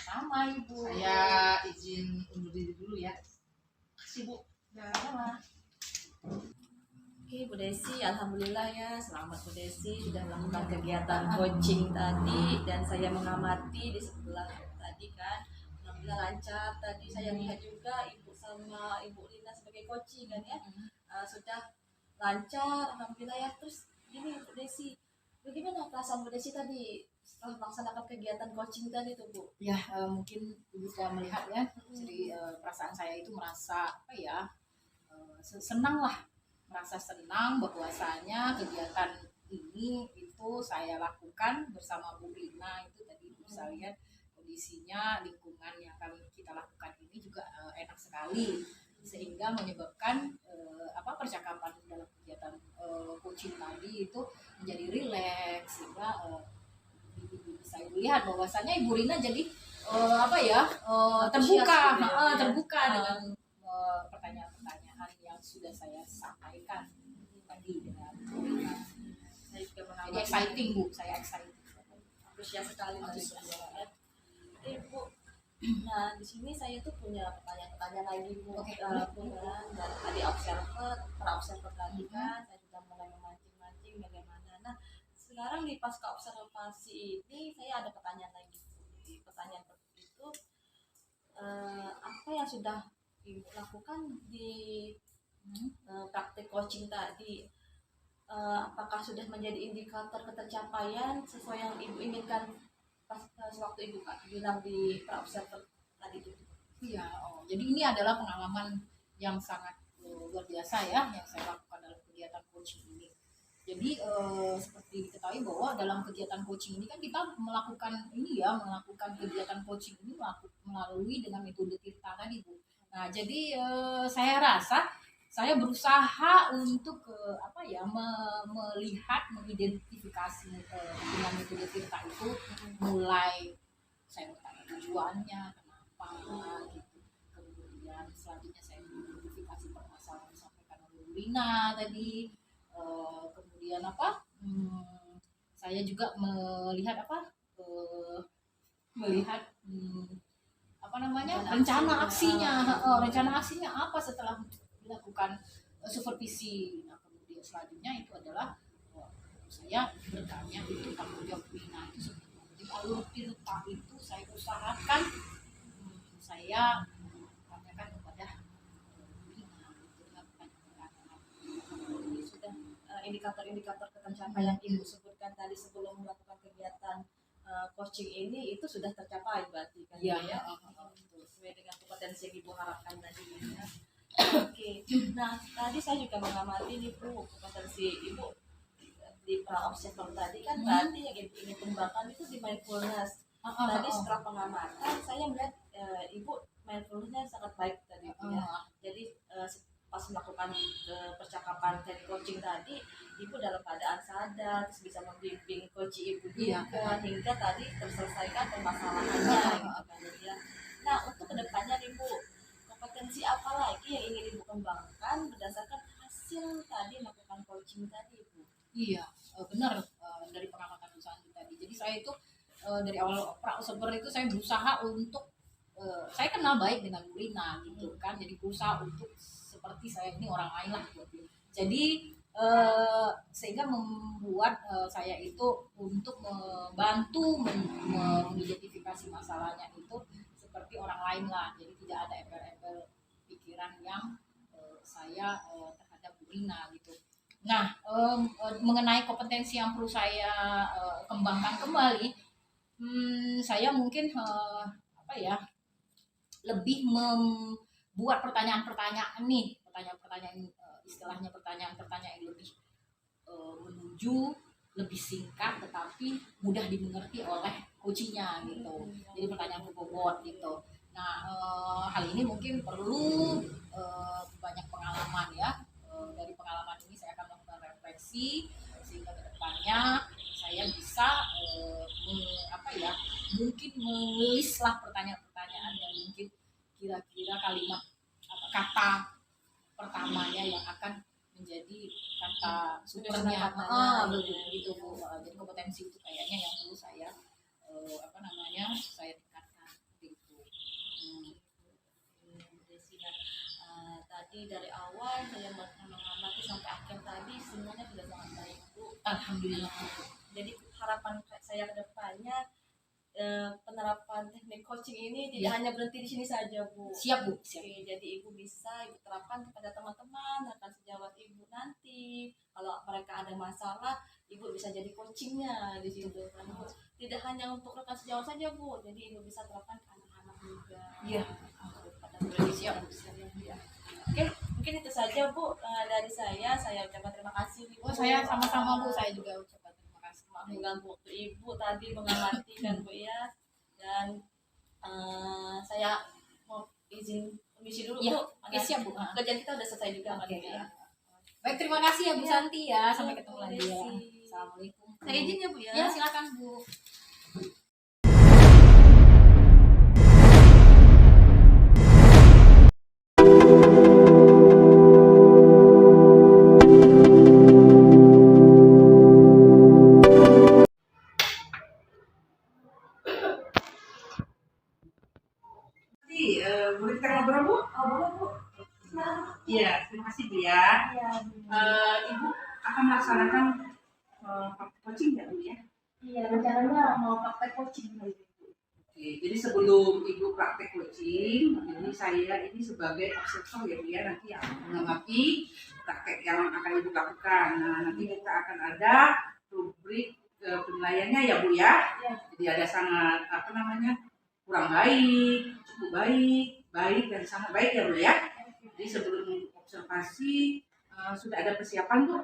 sama Ibu. Saya izin undur diri dulu ya. Terima kasih Bu. Sama. Oke Bu Desi, alhamdulillah ya, selamat Bu Desi sudah melakukan kegiatan coaching tadi dan saya mengamati di sebelah tadi kan, alhamdulillah lancar. Tadi saya lihat juga Ibu sama Ibu Rina sebagai coaching kan ya, sudah lancar, alhamdulillah ya. Terus gini Bu Desi, bagaimana perasaan Bu Desi tadi setelah melaksanakan kegiatan coaching tadi tuh Bu? Ya, mungkin Ibu sudah melihat ya. Jadi perasaan saya itu merasa apa ya? Senang lah, merasa senang bahwasanya kegiatan ini itu saya lakukan bersama Bu Rina. Itu tadi bisa lihat kondisinya, lingkungan yang kita lakukan ini juga enak sekali sehingga menyebabkan percakapan dalam kegiatan coaching tadi itu menjadi rileks sehingga bisa dilihat bahwasanya Ibu Rina jadi terbuka dengan pertanyaan-pertanyaan yang sudah saya sampaikan tadi dengan Bu Rina. Saya juga Jadi mengamati. exciting Bu, saya excited. Antusias sekali dari berdua. Ibu, nah di sini saya tuh punya pertanyaan-pertanyaan lagi Bu. Oke. Dan tadi observer tadi kan, saya juga mulai memancing-mancing bagaimana. Nah sekarang di pasca observasi ini saya ada pertanyaan lagi Bu. Di pertanyaan itu apa yang sudah Ibu lakukan di praktik coaching tadi? Apakah sudah menjadi indikator ketercapaian sesuai yang Ibu inginkan pas sewaktu Ibu bilang di pra-observer tadi itu? Iya, jadi ini adalah pengalaman yang sangat luar biasa ya yang saya lakukan dalam kegiatan coaching ini. Jadi seperti diketahui bahwa dalam kegiatan coaching ini kan kita melakukan kegiatan coaching ini melalui dengan metode Tirta tadi Bu. Nah jadi saya rasa saya berusaha untuk melihat, mengidentifikasi dengan metode Tirta itu mulai saya bertanya tujuannya, apa gitu. Kemudian selanjutnya saya mengidentifikasi permasalahan yang disampaikan oleh Bu Rina tadi. Kemudian saya juga melihat melihat rencana aksinya apa setelah dilakukan supervisi. Nah, kemudian selanjutnya itu adalah saya bertanya itu tanggung jawab Rina itu seperti di alur Tirta itu saya usahakan saya tanyakan kepada Rina gitu, dengan pertanyaan-pertanyaan. Ini sudah indikator-indikator pencapaian Ibu sebutkan tadi sebelum melakukan kegiatan coaching ini itu sudah tercapai berarti kan Iya, ya? Sesuai dengan kompetensi yang Ibu harapkan tadi ya. Oke, nah tadi saya juga mengamati nih Bu, kompetensi Ibu di pra observer tadi kan berarti yang Ibu ingin kembangkan itu di mindfulness. Tadi setelah pengamatan saya melihat Ibu mindfulness-nya sangat baik tadi ya. Jadi pas melakukan percakapan dan coaching tadi, Ibu dalam keadaan sadar, terus bisa membimbing coach Ibu juga hingga tadi terselesaikan permasalahannya gitu kan ya. Nah untuk kedepannya nih Bu, kompetensi apa lagi yang ingin Ibu kembangkan berdasarkan hasil tadi melakukan coaching tadi Bu? Iya, benar, dari pengamatan perusahaan tadi. Jadi saya itu dari awal pra-observer itu saya berusaha untuk saya kenal baik dengan Bu Rina gitu kan. Jadi berusaha untuk seperti saya ini orang lain lah buat dia. Jadi sehingga membuat saya itu untuk membantu mengidentifikasi masalahnya itu seperti orang lain lah. Jadi tidak ada embel-embel pikiran yang saya terhadap Bu Rina gitu. Nah, mengenai kompetensi yang perlu saya kembangkan kembali, saya mungkin lebih membuat pertanyaan-pertanyaan istilahnya pertanyaan-pertanyaan yang lebih menuju, lebih singkat tetapi mudah dimengerti oleh coachingnya gitu. Jadi pertanyaan berbobot gitu. Nah, hal ini mungkin perlu banyak pengalaman ya. Dari pengalaman ini saya akan melakukan refleksi sehingga kedepannya saya bisa mungkin menulis lah pertanyaan-pertanyaan yang mungkin kira-kira kalimat kata pertamanya yang akan menjadi kata supernya begitu Bu. Jadi kompetensi itu kayaknya yang perlu saya saya tingkatkan gitu. Tadi dari awal saya mengamati sampai akhir tadi semuanya sudah sangat baik Bu. Alhamdulillah. Jadi harapan saya ke depannya penerapan teknik coaching ini tidak hanya berhenti di sini saja Bu. Siap Bu. Siap. Oke, jadi Ibu bisa Ibu terapkan kepada teman-teman rekan sejawat Ibu nanti. Kalau mereka ada masalah, Ibu bisa jadi coachingnya di situ kan Bu. Tidak hanya untuk rekan sejawat saja Bu, jadi Ibu bisa terapkan ke anak-anak juga. Iya. Pada siap. Ya. Oke, mungkin itu saja Bu dari saya ucapkan terima kasih Ibu. Saya sama-sama Bu, saya juga ucapkan terima kasih. Mengganggu waktu Ibu tadi mengamati kan Bu ya. Dan saya mau izin permisi dulu Ya, Bu. oke, siap Bu. Kerjaan kita udah selesai juga kan Oke. Bu ya. Baik, terima kasih ya Bu Santi ya. Sampai ketemu lagi ya. Kasih. Assalamualaikum. Saya izin ya Bu ya. Ya, silakan Bu. Boleh kita ngobrol Bu? Boleh Bu. Iya, terima kasih Bu ya. Ibu akan melaksanakan coaching ya Bu ya? Iya, rencananya mau praktek coaching Bu. Oke, jadi sebelum Ibu praktek coaching, jadi saya ini sebagai observer ya Bu ya, nanti yang mengamati praktek yang akan Ibu lakukan. Nah, nanti kita akan ada rubrik penilaiannya ya Bu ya. Jadi ada sangat kurang baik, cukup baik, baik dan sangat baik ya Bu ya. Jadi sebelum observasi sudah ada persiapan Bu?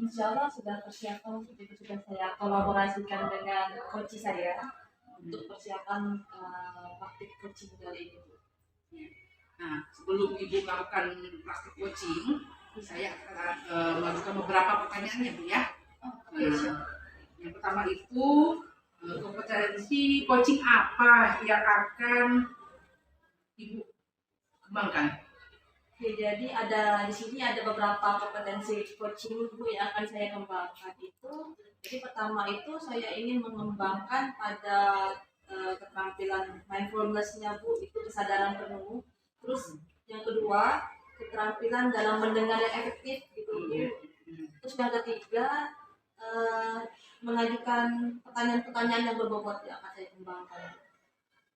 Insya Allah sudah persiapan, jadi sudah saya kolaborasikan dengan coach saya untuk persiapan praktik coaching kali ini. Nah, sebelum Ibu melakukan praktik coaching, saya akan melakukan beberapa pertanyaan ya Bu ya. Yang pertama itu kompetensi coaching apa yang akan Ibu kembangkan? Oke, jadi di sini ada beberapa kompetensi coaching Bu yang akan saya kembangkan itu. Jadi pertama itu saya ingin mengembangkan pada keterampilan mindfulness-nya Bu, itu kesadaran penuh. Terus yang kedua, keterampilan dalam mendengar yang efektif gitu Bu. Terus yang ketiga, mengajukan pertanyaan-pertanyaan yang berbobot yang akan saya kembangkan.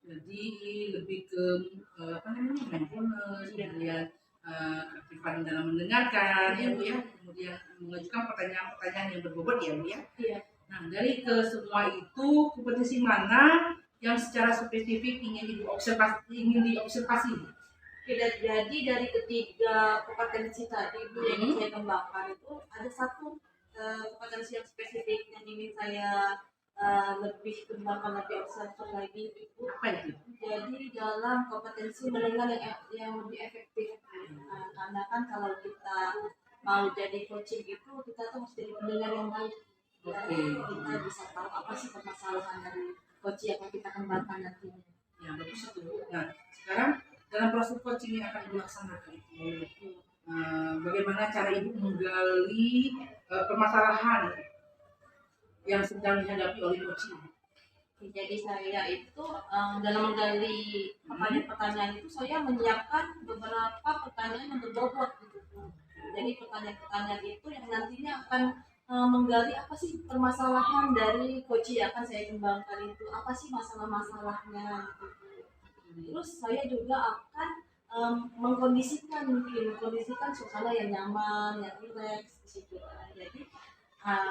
Jadi lebih ke apa namanya, mindfulness, kemudian keaktifan dalam mendengarkan ya Bu ya, kemudian mengajukan pertanyaan-pertanyaan yang berbobot ya Bu ya. Iya. Nah, dari ke semua itu kompetensi mana yang secara spesifik ingin diobservasi? Oke, jadi dari ketiga kompetensi tadi Bu yang saya kembangkan itu ada satu kompetensi yang spesifik yang ingin saya lebih kembangkan, lebih observasi lagi itu. Apa itu? Jadi dalam kompetensi mendengar yang lebih efektif. Karena kan kalau kita mau jadi coaching itu kita tuh mesti jadi pendengar yang baik. Oke. Kita bisa tahu apa sih permasalahan dari coaching yang akan kita kembangkan nantinya. Ya, bagus itu. Nah, sekarang dalam proses coaching yang akan dilaksanakan itu, bagaimana cara Ibu menggali permasalahan yang sedang dihadapi oleh coaching? Jadi saya itu dalam menggali pertanyaan-pertanyaan itu saya menyiapkan beberapa pertanyaan yang berbobot gitu. Jadi pertanyaan-pertanyaan itu yang nantinya akan menggali apa sih permasalahan dari coaching yang akan saya kembangkan itu, apa sih masalah-masalahnya gitu. Terus saya juga akan mengkondisikan suasana yang nyaman, yang rileks di situ. Jadi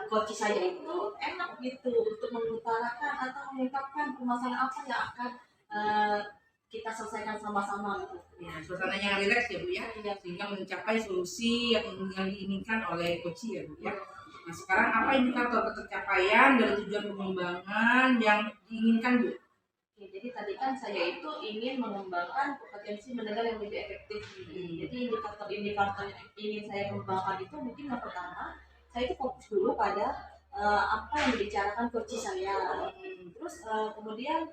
coach saya itu enak gitu untuk mengutarakan atau mengungkapkan permasalahan apa yang akan kita selesaikan sama-sama gitu. Ya, suasananya yang rileks ya Bu ya, sehingga mencapai solusi yang diinginkan oleh coach ya Bu ya. Nah, sekarang apa indikator ketercapaian dari tujuan pengembangan yang diinginkan Bu? Oke, jadi tadi kan saya itu ingin mengembangkan kompetensi mendengar yang lebih efektif. Jadi indikator-indikator yang ingin saya kembangkan itu mungkin yang pertama, saya itu fokus dulu pada apa yang dibicarakan coach saya. Terus kemudian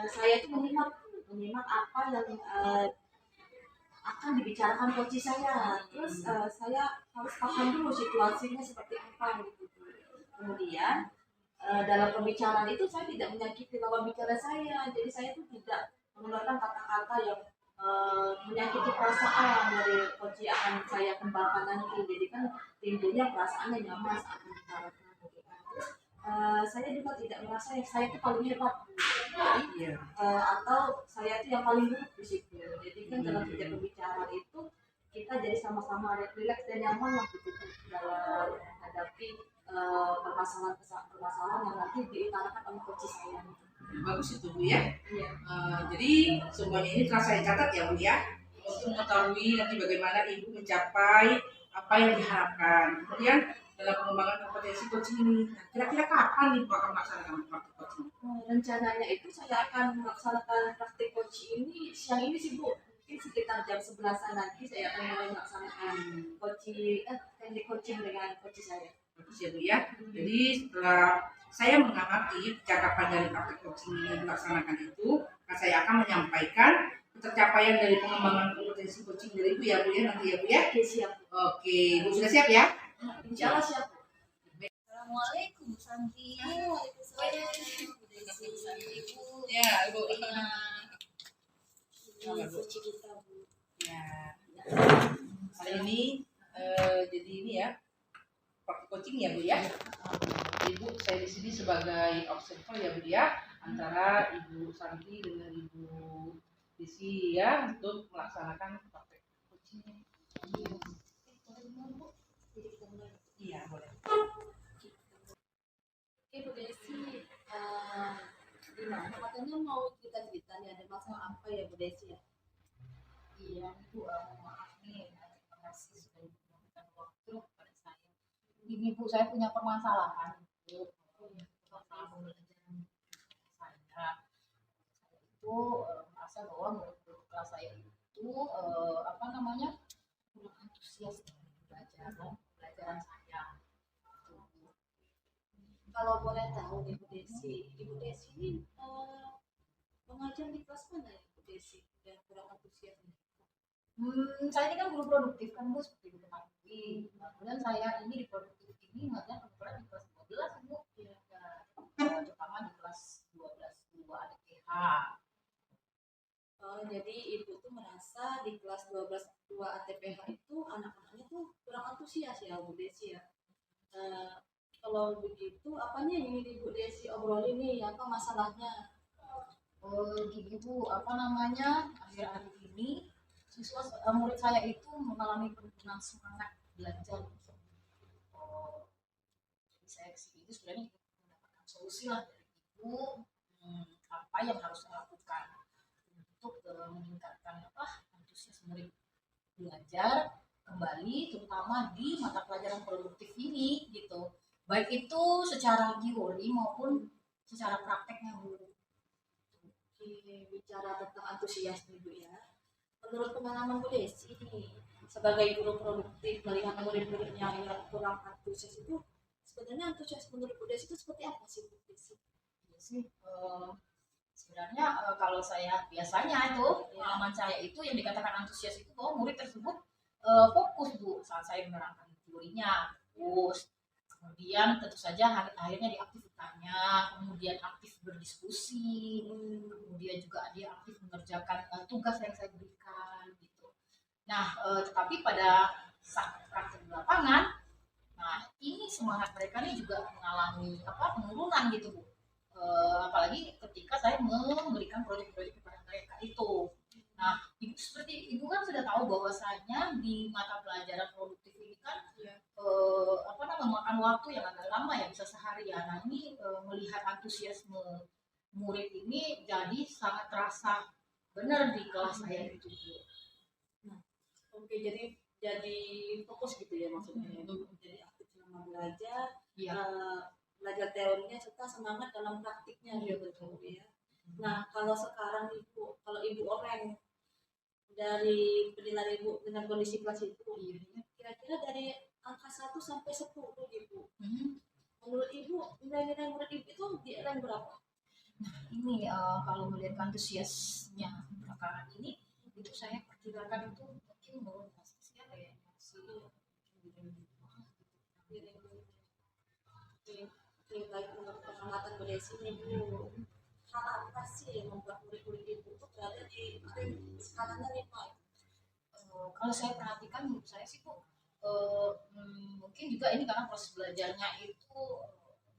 saya itu menyimak apa yang akan dibicarakan coach saya. Terus saya harus paham dulu situasinya seperti apa gitu. Kemudian dalam pembicaraan itu saya tidak menyakiti lawan bicara saya, jadi saya itu tidak menggunakan kata-kata yang menyakiti perasaan dari coach yang akan saya kembangkan nanti. Jadi kan timbulnya perasaannya nyaman saat membicarakan. Terus saya juga tidak merasa saya itu paling hebat, jadi atau saya itu yang paling buruk di situ. Jadi kan dalam setiap pembicaraan itu kita jadi sama-sama rileks dan nyaman lah gitu dalam menghadapi permasalahan yang nanti diutarakan oleh coach saya. Bagus itu Bu ya. Iya. Jadi semuanya ini telah saya catat ya Bu ya, untuk mengetahui nanti bagaimana Ibu mencapai apa yang diharapkan. Kemudian dalam pengembangan kompetensi coaching ini, nah, kira-kira kapan Ibu akan melaksanakan praktik coaching? Rencananya itu saya akan melaksanakan praktik coaching ini siang ini sih Bu. Mungkin sekitar jam 11-an nanti saya akan mulai melaksanakan teknik coaching dengan coach saya. Bagus ya Bu ya. Jadi setelah saya mengamati percakapan dari praktik coaching yang dilaksanakan itu, nah saya akan menyampaikan pencapaian dari pengembangan kompetensi coaching dari Ibu ya Bu ya, nanti ya Bu ya. Oke, siap. Oke, Ibu sudah siap ya? Insya Allah siap. Assalamualaikum Santi. Ibu. Ya, Ibu. Ini coach kita Bu. Ya. Hari ini jadi ini ya, praktik coaching ya Bu ya. Ibu saya di sini sebagai observer ya Bu ya, antara Ibu Santi dengan Ibu Desi ya, untuk melaksanakan praktik coaching. Iya boleh. Oke Bu Desi, gimana katanya mau cerita-cerita nih, ada masalah apa ya Bu Desi ya? Iya, Bu, maaf nih, terima kasih sudah memberikan waktu kepada saya. Ini Bu, saya punya permasalahan Bu. Masalah pembelajaran saya. Saya itu merasa bahwa guru kelas saya itu apa namanya kurang antusias dengan pelajaran saya. Kalau boleh tahu nih Bu Desi, Ibu Desi ini mengajar di kelas mana ya Bu Desi? Dan kurang antusias nih. Saya ini kan guru produktif kan Bu, seperti Bu ketahui. Kemudian saya ini di produktif ini ngajar kebetulan di kelas 12 Bu. Ya, terutama di kelas 12 2 ADPH. Jadi Ibu tuh merasa di kelas 12 2 ATPH itu anak-anaknya tuh kurang antusias ya Bu Desi ya. Kalau begitu apanya yang ingin Ibu Desi obrolin nih, apa masalahnya? Gini Bu, apa namanya, akhir-akhir ini murid saya itu mengalami penurunan semangat belajar. Jadi saya kesini itu sebenarnya mendapatkan solusi lah dari Ibu, apa yang harus saya lakukan untuk meningkatkan antusias murid belajar kembali, terutama di mata pelajaran produktif ini gitu, baik itu secara teori maupun secara prakteknya Bu. Oke, bicara tentang antusias nih Bu ya. Menurut pengalaman Bu Desi nih, sebagai guru produktif melihat murid-muridnya yang kurang antusias itu, sebenarnya antusias menurut Bu Desi itu seperti apa sih Bu Desi? Ya sih, sebenarnya kalau saya biasanya itu pengalaman saya itu yang dikatakan antusias itu bahwa murid tersebut fokus Bu saat saya menerangkan teorinya, fokus. Kemudian tentu saja akhirnya dia aktif bertanya, kemudian aktif berdiskusi, kemudian juga dia aktif mengerjakan tugas yang saya berikan gitu. Nah, tetapi pada saat praktek di lapangan, nah ini semangat mereka nih juga mengalami penurunan gitu Bu. Apalagi ketika saya memberikan proyek-proyek kepada mereka itu. Nah, ibu kan sudah tahu bahwasanya di mata pelajaran produktif ini kan memakan waktu yang agak lama ya, bisa seharian. Nah, ini melihat antusiasme murid ini jadi sangat terasa benar di kelas saya itu. Nah, oke, jadi fokus gitu ya maksudnya. Jadi aktif selama belajar, Iya. belajar teorinya serta semangat dalam praktiknya Iya, betul ya. Nah, kalau sekarang kalau ibu orang dari penilaian ibu dengan kondisi kelas itu, kira-kira dari angka 1 sampai 10 ibu. Menurut ibu, nilai-nilai murid ibu itu di rank berapa? Nah, ini kalau melihat antusiasnya belakangan ini, itu saya perkirakan itu mungkin menurut masih apa ya, masih Baik menurut pengamatan Bu Desi ini Bu, hal apa sih yang membuat murid-murid ibu itu berada di skalanya 5? Kalau saya perhatikan menurut saya sih kok mungkin juga ini karena proses belajarnya itu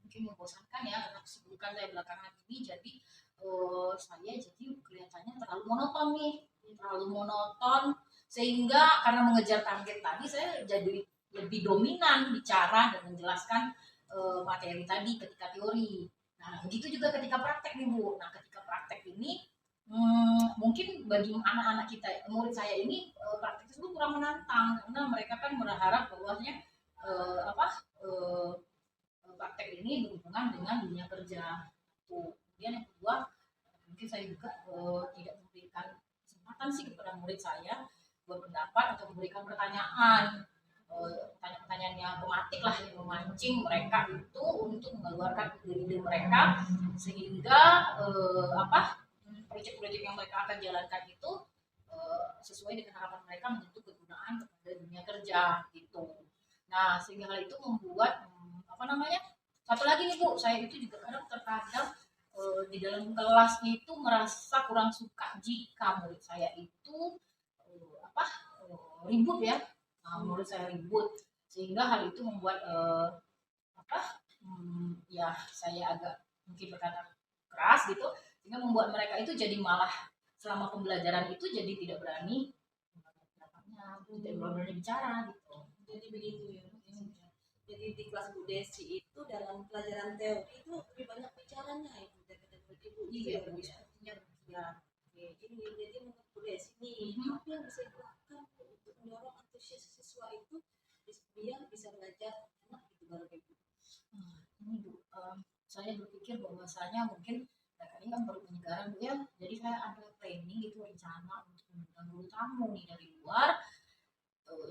mungkin membosankan ya, karena kesibukan saya belakangan ini, jadi saya jadi kelihatannya terlalu monoton sehingga karena mengejar target tadi saya jadi lebih dominan bicara dan menjelaskan materi tadi ketika teori. Nah, begitu juga ketika praktek nih Bu. Nah, ketika praktek ini mungkin bagi anak-anak kita, murid saya ini praktek tersebut kurang menantang karena mereka kan berharap bahwasanya praktek ini berhubungan dengan dunia kerja. Kemudian yang kedua, mungkin saya juga tidak memberikan kesempatan sih kepada murid saya berpendapat atau memberikan pertanyaan, pertanyaan-pertanyaan yang tematik lah, yang memancing mereka itu untuk mengeluarkan ide-ide mereka sehingga proyek-proyek yang mereka akan jalankan itu sesuai dengan harapan mereka menyentuh kegunaan kepada dunia kerja gitu. Nah, sehingga hal itu membuat satu lagi nih Bu, saya itu juga terkadang di dalam kelas itu merasa kurang suka jika murid saya itu ribut ya. Nah, menurut saya ribut, sehingga hal itu membuat ya saya agak mungkin berkata keras gitu, sehingga membuat mereka itu jadi malah selama pembelajaran itu jadi tidak berani tidak berani bicara gitu. Jadi begitu ya. Jadi di kelas Bu Desi itu dalam pelajaran teori itu lebih banyak bicaranya itu daripada ibu. Iya, sepertinya ya. Ini jadi menurut Bu Desi nih, apa yang bisa dilakukan untuk mendorong antusias siswa itu biar bisa belajar enak gitu baru ibu. Ini Bu, saya berpikir bahwasanya mungkin mereka ini kan baru penyegaran Bu ya, jadi saya ada planning gitu, rencana untuk mengundang guru tamu nih dari luar.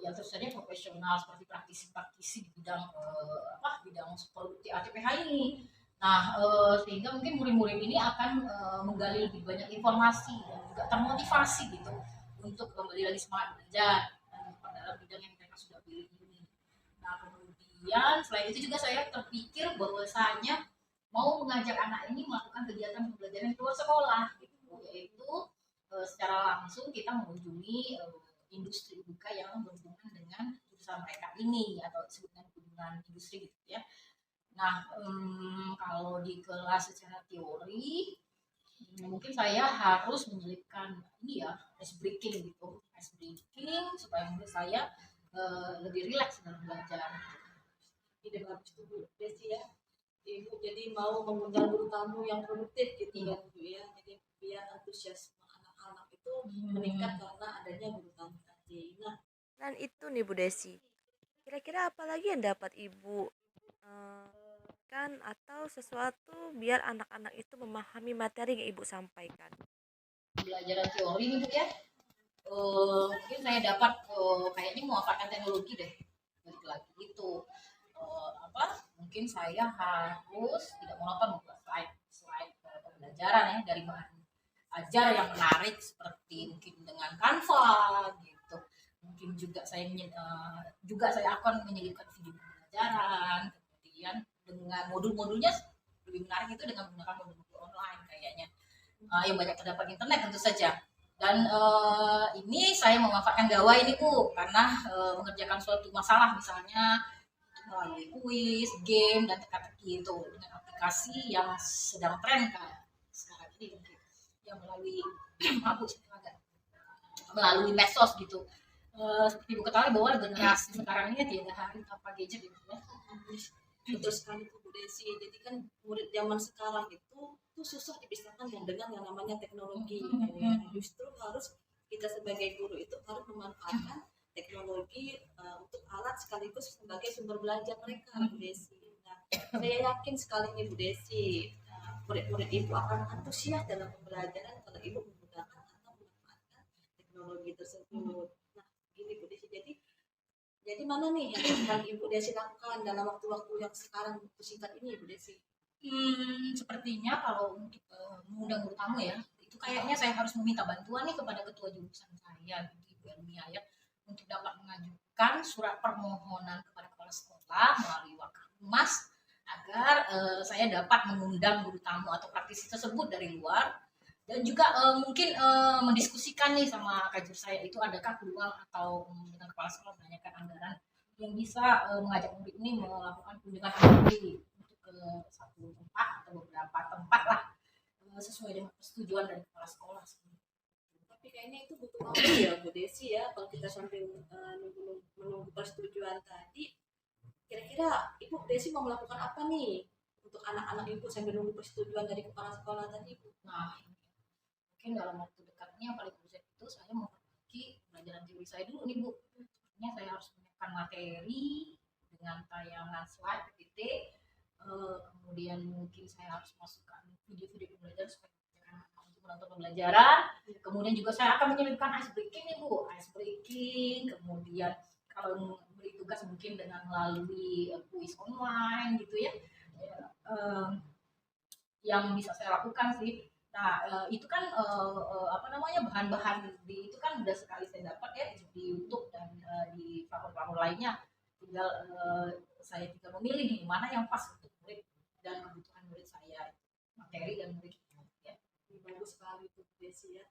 yang tentu saja profesional seperti praktisi-praktisi di bidang bidang seperti ATPH ini. Nah, sehingga mungkin murid-murid ini akan menggali lebih banyak informasi dan juga termotivasi gitu untuk kembali lagi semangat belajar dalam bidang yang mereka sudah pilih ini. Nah, kemudian selain itu juga saya terpikir bahwasanya mau mengajak anak ini melakukan kegiatan pembelajaran di luar sekolah gitu, yaitu secara langsung kita mengunjungi industri buka yang berhubungan dengan jurusan mereka ini atau disebut dengan hubungan industri gitu ya. Nah, kalau di kelas secara teori mungkin saya harus menyelipkan ini ya, ice breaking gitu, ice breaking supaya murid saya lebih rileks dalam belajar. Ide bagus tuh Bu Desi ya. Ibu jadi mau mengundang guru tamu yang produktif gitu kan Bu ya. Jadi biar antusiasme anak-anak itu meningkat karena adanya guru tamu tadi. Nah, Dan itu nih Bu Desi, kira-kira apa lagi yang dapat Ibu kan atau sesuatu biar anak-anak itu memahami materi yang Ibu sampaikan? Pembelajaran teori nih Bu ya, mungkin saya dapat kayaknya memanfaatkan teknologi deh balik lagi itu mungkin saya harus tidak menonton slide pembelajaran ya dari bahan ajar yang menarik seperti mungkin dengan Canva gitu. Mungkin juga saya akan menyelipkan video pembelajaran, kemudian dengan modul-modulnya lebih menarik itu dengan menggunakan modul-modul online kayaknya yang banyak terdapat di internet tentu saja. Dan ini saya memanfaatkan gawai ini Bu karena mengerjakan suatu masalah misalnya melalui kuis, game dan teka-teki itu dengan aplikasi yang sedang tren kan sekarang ini mungkin yang melalui melalui medsos gitu. Seperti Ibu ketahui bahwa generasi sekarang ini tiada hari tanpa gadget gitu ya. betul sekali tuh Bu Desi. Jadi kan murid zaman sekarang itu tuh susah dipisahkan dengan yang namanya teknologi. Ya. Justru harus kita sebagai guru itu harus memanfaatkan teknologi untuk alat sekaligus sebagai sumber belajar mereka Bu Desi. Nah, saya yakin sekali nih Bu Desi, murid-murid Ibu akan antusias dalam pembelajaran kalau Ibu menggunakan atau memanfaatkan teknologi tersebut. Nah, gini Bu Desi, jadi mana nih yang akan Ibu Desi lakukan dalam waktu-waktu yang sekarang singkat ini Bu Desi? Sepertinya kalau untuk mengundang guru tamu ya, itu kayaknya saya harus meminta bantuan nih kepada ketua jurusan saya, Ibu Ermia ya, untuk dapat mengajukan surat permohonan kepada kepala sekolah melalui Wakhumas agar saya dapat mengundang guru tamu atau praktisi tersebut dari luar dan juga mungkin mendiskusikan nih sama kajur saya itu adakah peluang atau dengan kepala sekolah menanyakan anggaran yang bisa mengajak murid ini melakukan kunjungan studi untuk ke satu tempat atau beberapa tempat lah sesuai dengan persetujuan dari kepala sekolah. Tapi kayaknya itu butuh waktu ya Bu Desi ya, kalau kita sambil menunggu persetujuan tadi. Kira-kira Ibu Desi mau melakukan apa nih untuk anak-anak Ibu sambil nunggu persetujuan dari kepala sekolah tadi Bu? Nah, mungkin dalam waktu dekat ini yang paling urgent itu saya mau perbaiki pelajaran teori saya dulu nih Bu. Sebenarnya saya harus menyiapkan materi dengan tayangan slide PPT, kemudian mungkin saya harus masukkan video-video pembelajaran supaya untuk menonton pembelajaran. Kemudian juga saya akan menyelipkan ice breaking nih Bu, ice breaking. Kemudian kalau beri tugas mungkin dengan melalui kuis online gitu ya, yang bisa saya lakukan sih. Nah, itu kan bahan-bahan di itu kan udah sekali saya dapat ya di YouTube dan di platform-platform lainnya. Tinggal saya tinggal memilih nih mana yang pas untuk murid dan kebutuhan murid saya, materi dan murid ya. Bagus sekali Bu Desi ya.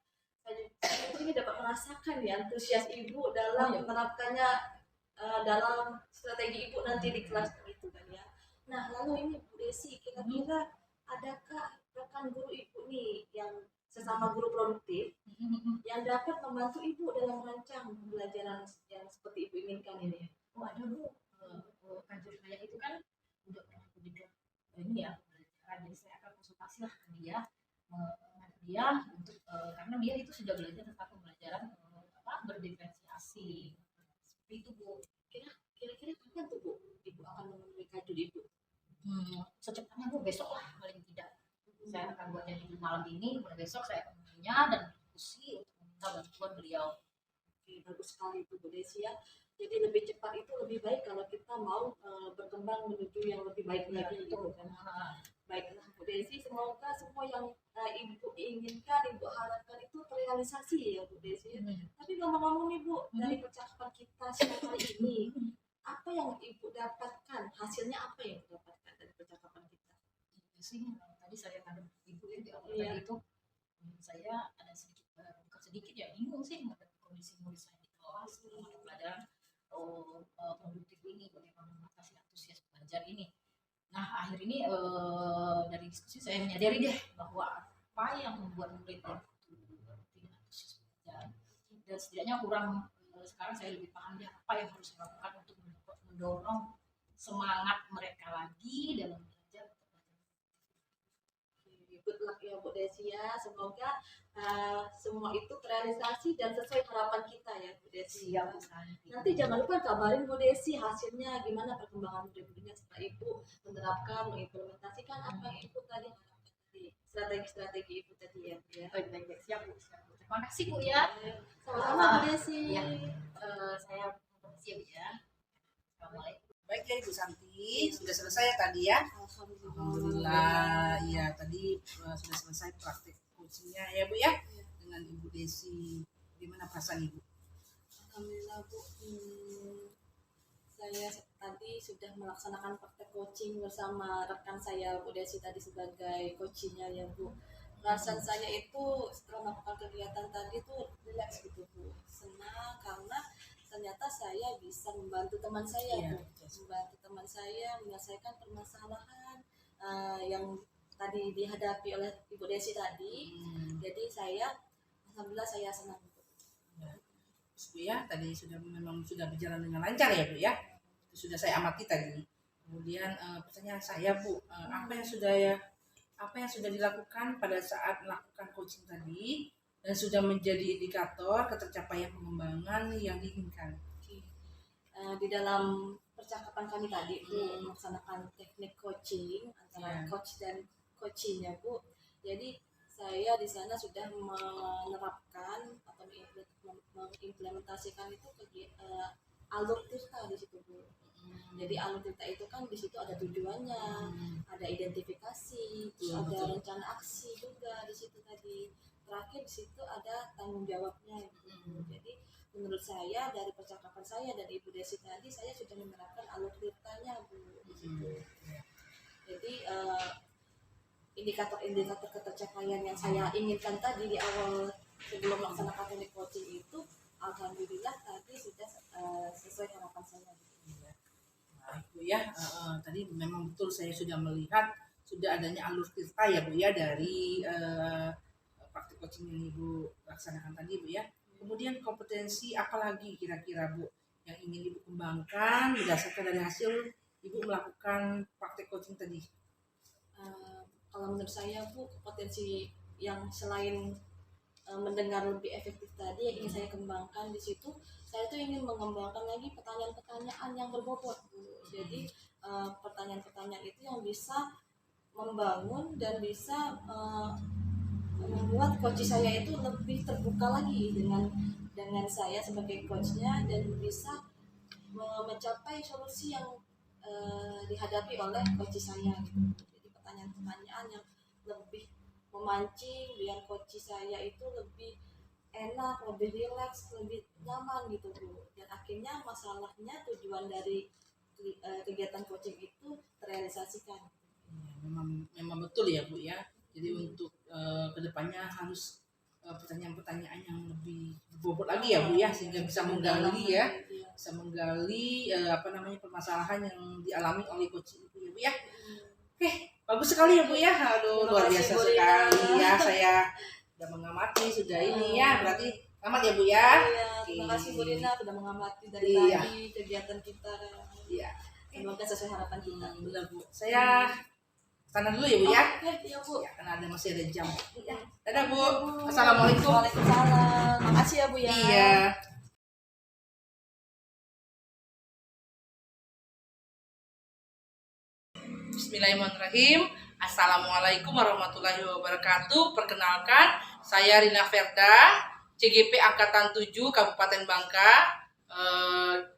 Saya ini dapat merasakan ya antusias Ibu dalam menerapkannya dalam strategi Ibu nanti di kelas itu kan ya. Nah, lalu ini Bu Desi, kira-kira adakah rekan guru Ibu nih yang sesama guru produktif yang dapat membantu Ibu dalam merancang pembelajaran yang seperti Ibu inginkan ini? Waduh Bu, kajur saya itu kan udah pernah juga ini ya pembelajaran, jadi saya akan konsultasi lah ke dia untuk karena dia itu sudah belajar tentang pembelajaran berdiferensiasi seperti itu Bu. Kira-kira kapan tuh Bu Ibu akan menemui kajur Ibu? Secepatnya Bu, besok lah paling tidak. Saya akan buatnya di malam ini, kemudian besok saya akan menemuinya dan diskusi untuk meminta bantuan beliau. Oke, bagus sekali Bu Desi ya. Jadi lebih cepat itu lebih baik kalau kita mau berkembang menuju yang lebih baik lagi gitu kan. Baiklah Bu Desi, semoga semua yang Ibu inginkan, Ibu harapkan itu terrealisasi ya Bu Desi. Tapi ngomong-ngomong nih Bu, dari percakapan kita siang hari ini, apa yang Ibu dapatkan? Hasilnya apa yang Ibu dapatkan dari percakapan kita? Sih tadi saya tanya ibu ya di awal Iya. tadi itu saya ada sedikit bukan sedikit ya bingung sih menghadapi kondisi murid saya di kelas mata pelajaran produktif ini bagaimana mengatasi antusias belajar ini. Nah akhir ini dari diskusi saya menyadari deh bahwa apa yang membuat murid itu tidak antusias belajar dan setidaknya kurang sekarang saya lebih paham ya apa yang harus saya lakukan untuk mendorong semangat mereka lagi dalam belajar. Good luck ya Bu Desi ya. Semoga semua itu terrealisasi dan sesuai harapan kita ya Bu Desi. Siap Santi. Nanti jangan lupa kabarin Bu Desi hasilnya gimana perkembangan murid-mudanya setelah Ibu menerapkan, mengimplementasikan apa yang Ibu tadi harapkan tadi. Strategi-strategi Ibu tadi ya Bu ya. Baik, baik, baik. Siap, Bu. Siap, Bu. Terima kasih, Bu, ya. Sama-sama Bu Desi. Ya. Saya permisi ya, Bu, ya. Assalamualaikum. Baik ya Ibu Santi, sudah selesai ya tadi ya. Alhamdulillah, ya tadi sudah selesai praktik coachingnya ya Bu ya dengan Ibu Desi. Gimana perasaan Ibu? Alhamdulillah Bu, saya tadi sudah melaksanakan praktek coaching bersama rekan saya Bu Desi tadi sebagai coachingnya ya Bu. Perasaan saya itu setelah melakukan kegiatan tadi tuh relax gitu Bu, senang karena ternyata saya bisa membantu teman saya Iya, Bu, membantu teman saya menyelesaikan permasalahan yang tadi dihadapi oleh Ibu Desi tadi. Jadi saya alhamdulillah saya senang Bu. Bu ya, tadi memang sudah berjalan dengan lancar ya Bu ya. Itu sudah saya amati tadi. Kemudian pertanyaan saya Bu, apa yang sudah dilakukan pada saat melakukan coaching tadi dan sudah menjadi indikator ketercapaian pengembangan yang diinginkan. Di dalam percakapan kami tadi Bu melaksanakan teknik coaching antara coach dan coachingnya Bu. Jadi saya di sana sudah menerapkan atau mengimplementasikan itu alur tirta di situ Bu. Jadi alur tirta itu kan di situ ada tujuannya, ada identifikasi, ada rencana aksi juga di situ tadi. Terakhir di situ ada tanggung jawabnya gitu. Jadi menurut saya dari percakapan saya dan Ibu Desi tadi saya sudah menerapkan alur tirtanya Bu di situ. Jadi indikator-indikator ketercapaian yang saya inginkan tadi di awal sebelum melaksanakan teknik coaching itu alhamdulillah tadi sudah sesuai harapan saya. Nah, Bu ya, tadi memang betul saya sudah melihat sudah adanya alur tirta ya Bu ya dari praktik coaching yang Ibu laksanakan tadi Bu ya. Kemudian kompetensi apa lagi kira-kira Bu yang ingin Ibu kembangkan berdasarkan dari hasil Ibu melakukan praktik coaching tadi? Kalau menurut saya Bu, potensi yang selain mendengar lebih efektif tadi yang ingin saya kembangkan di situ, saya tuh ingin mengembangkan lagi pertanyaan-pertanyaan yang berbobot Bu. Jadi pertanyaan-pertanyaan itu yang bisa membangun dan bisa membuat coach saya itu lebih terbuka lagi dengan saya sebagai coachnya dan bisa mencapai solusi yang dihadapi oleh coach saya gitu. Jadi pertanyaan-pertanyaan yang lebih memancing biar coach saya itu lebih enak, lebih rileks, lebih nyaman gitu Bu. Dan akhirnya masalahnya tujuan dari kegiatan coaching itu terrealisasikan. Ya, memang betul ya Bu ya. Jadi untuk kedepannya harus pertanyaan-pertanyaan yang lebih berbobot lagi ya Bu ya, sehingga bisa menggali ya, bisa menggali permasalahan yang dialami oleh coach itu ya Bu ya. Oke, bagus sekali ya Bu ya. Aduh, luar biasa sekali ya. Saya sudah mengamati sudah ini ya, berarti amat ya Bu ya. Iya, terima kasih Bu Rina sudah mengamati dari tadi kegiatan kita. Iya. Semoga sesuai harapan kita. Benar Bu. Saya sana dulu ya Bu ya. Oke, iya Bu. Ya, karena masih ada jam. Ya. Dadah Bu. Assalamualaikum. Waalaikumsalam. Makasih ya Bu ya. Iya. Bismillahirrahmanirrahim. Assalamualaikum warahmatullahi wabarakatuh. Perkenalkan, saya Rina Verda, CGP Angkatan 7 Kabupaten Bangka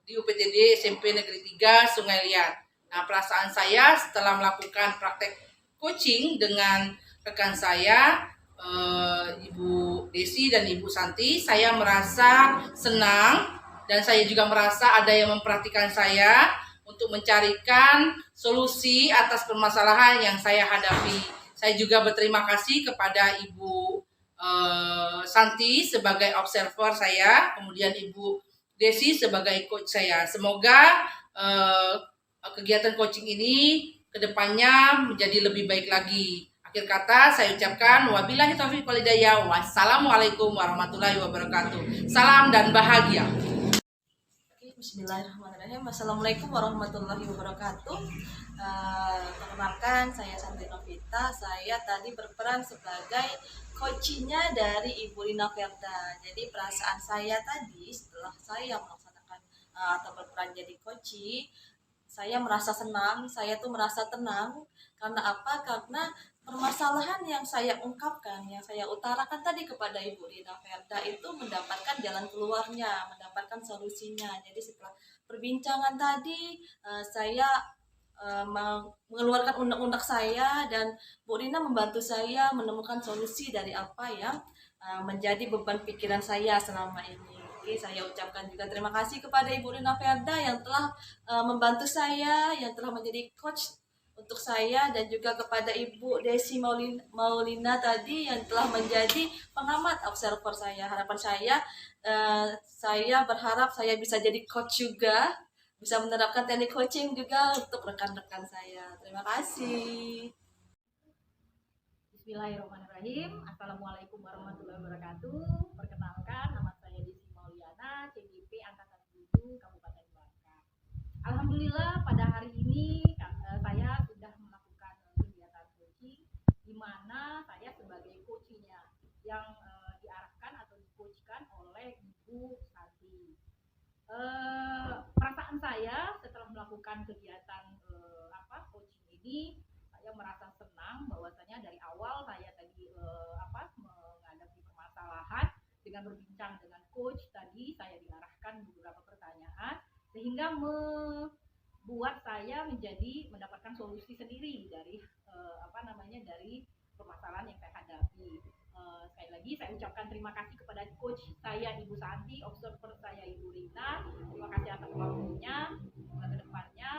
di UPTD SMP Negeri 3 Sungai Liat. Nah, perasaan saya setelah melakukan praktek coaching dengan rekan saya, Ibu Desi dan Ibu Santi, saya merasa senang dan saya juga merasa ada yang memperhatikan saya untuk mencarikan solusi atas permasalahan yang saya hadapi. Saya juga berterima kasih kepada Ibu Santi sebagai observer saya, kemudian Ibu Desi sebagai coach saya. Semoga kegiatan coaching ini kedepannya menjadi lebih baik lagi. Akhir kata saya ucapkan wabillahi taufiq wal hidayah. Wassalamualaikum warahmatullahi wabarakatuh. Salam dan bahagia. Bismillahirrahmanirrahim. Assalamualaikum warahmatullahi wabarakatuh. Perkenalkan, saya Santi Novita. Saya tadi berperan sebagai coachingnya dari Ibu Rina Verda. Jadi perasaan saya tadi setelah saya melaksanakan atau berperan jadi coaching, saya merasa senang, saya tuh merasa tenang. Karena apa? Karena permasalahan yang saya ungkapkan, yang saya utarakan tadi kepada Ibu Rina Verda itu mendapatkan jalan keluarnya, mendapatkan solusinya. Jadi setelah perbincangan tadi, saya mengeluarkan unek-unek saya dan Bu Rina membantu saya menemukan solusi dari apa yang menjadi beban pikiran saya selama ini. Oke, saya ucapkan juga terima kasih kepada Ibu Rina Verda yang telah membantu saya, yang telah menjadi coach untuk saya, dan juga kepada Ibu Desi Maulina tadi yang telah menjadi pengamat observer saya. Harapan saya berharap saya bisa jadi coach juga, bisa menerapkan teknik coaching juga untuk rekan-rekan saya. Terima kasih. Bismillahirrahmanirrahim. Assalamualaikum warahmatullahi wabarakatuh. Perkenalkan, nama saya Desi Mauliana, CGP Angkatan 7 Kabupaten Bangka. Alhamdulillah pada hari ini saya sudah melakukan kegiatan coaching di mana saya sebagai coachnya yang diarahkan atau dicoachkan oleh Ibu Santi. Perasaan saya setelah melakukan kegiatan coaching ini, saya merasa senang bahwasanya dari awal saya tadi menghadapi permasalahan dengan berbincang dengan coach tadi, saya diarahkan beberapa pertanyaan sehingga membuat saya mendapatkan solusi sendiri dari dari permasalahan yang saya hadapi. Sekali lagi saya ucapkan terima kasih kepada coach saya Ibu Santi, observer saya Ibu Rina. Terima kasih atas waktunya. Semoga kedepannya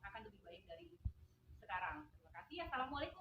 akan lebih baik dari sekarang. Terima kasih. Assalamualaikum.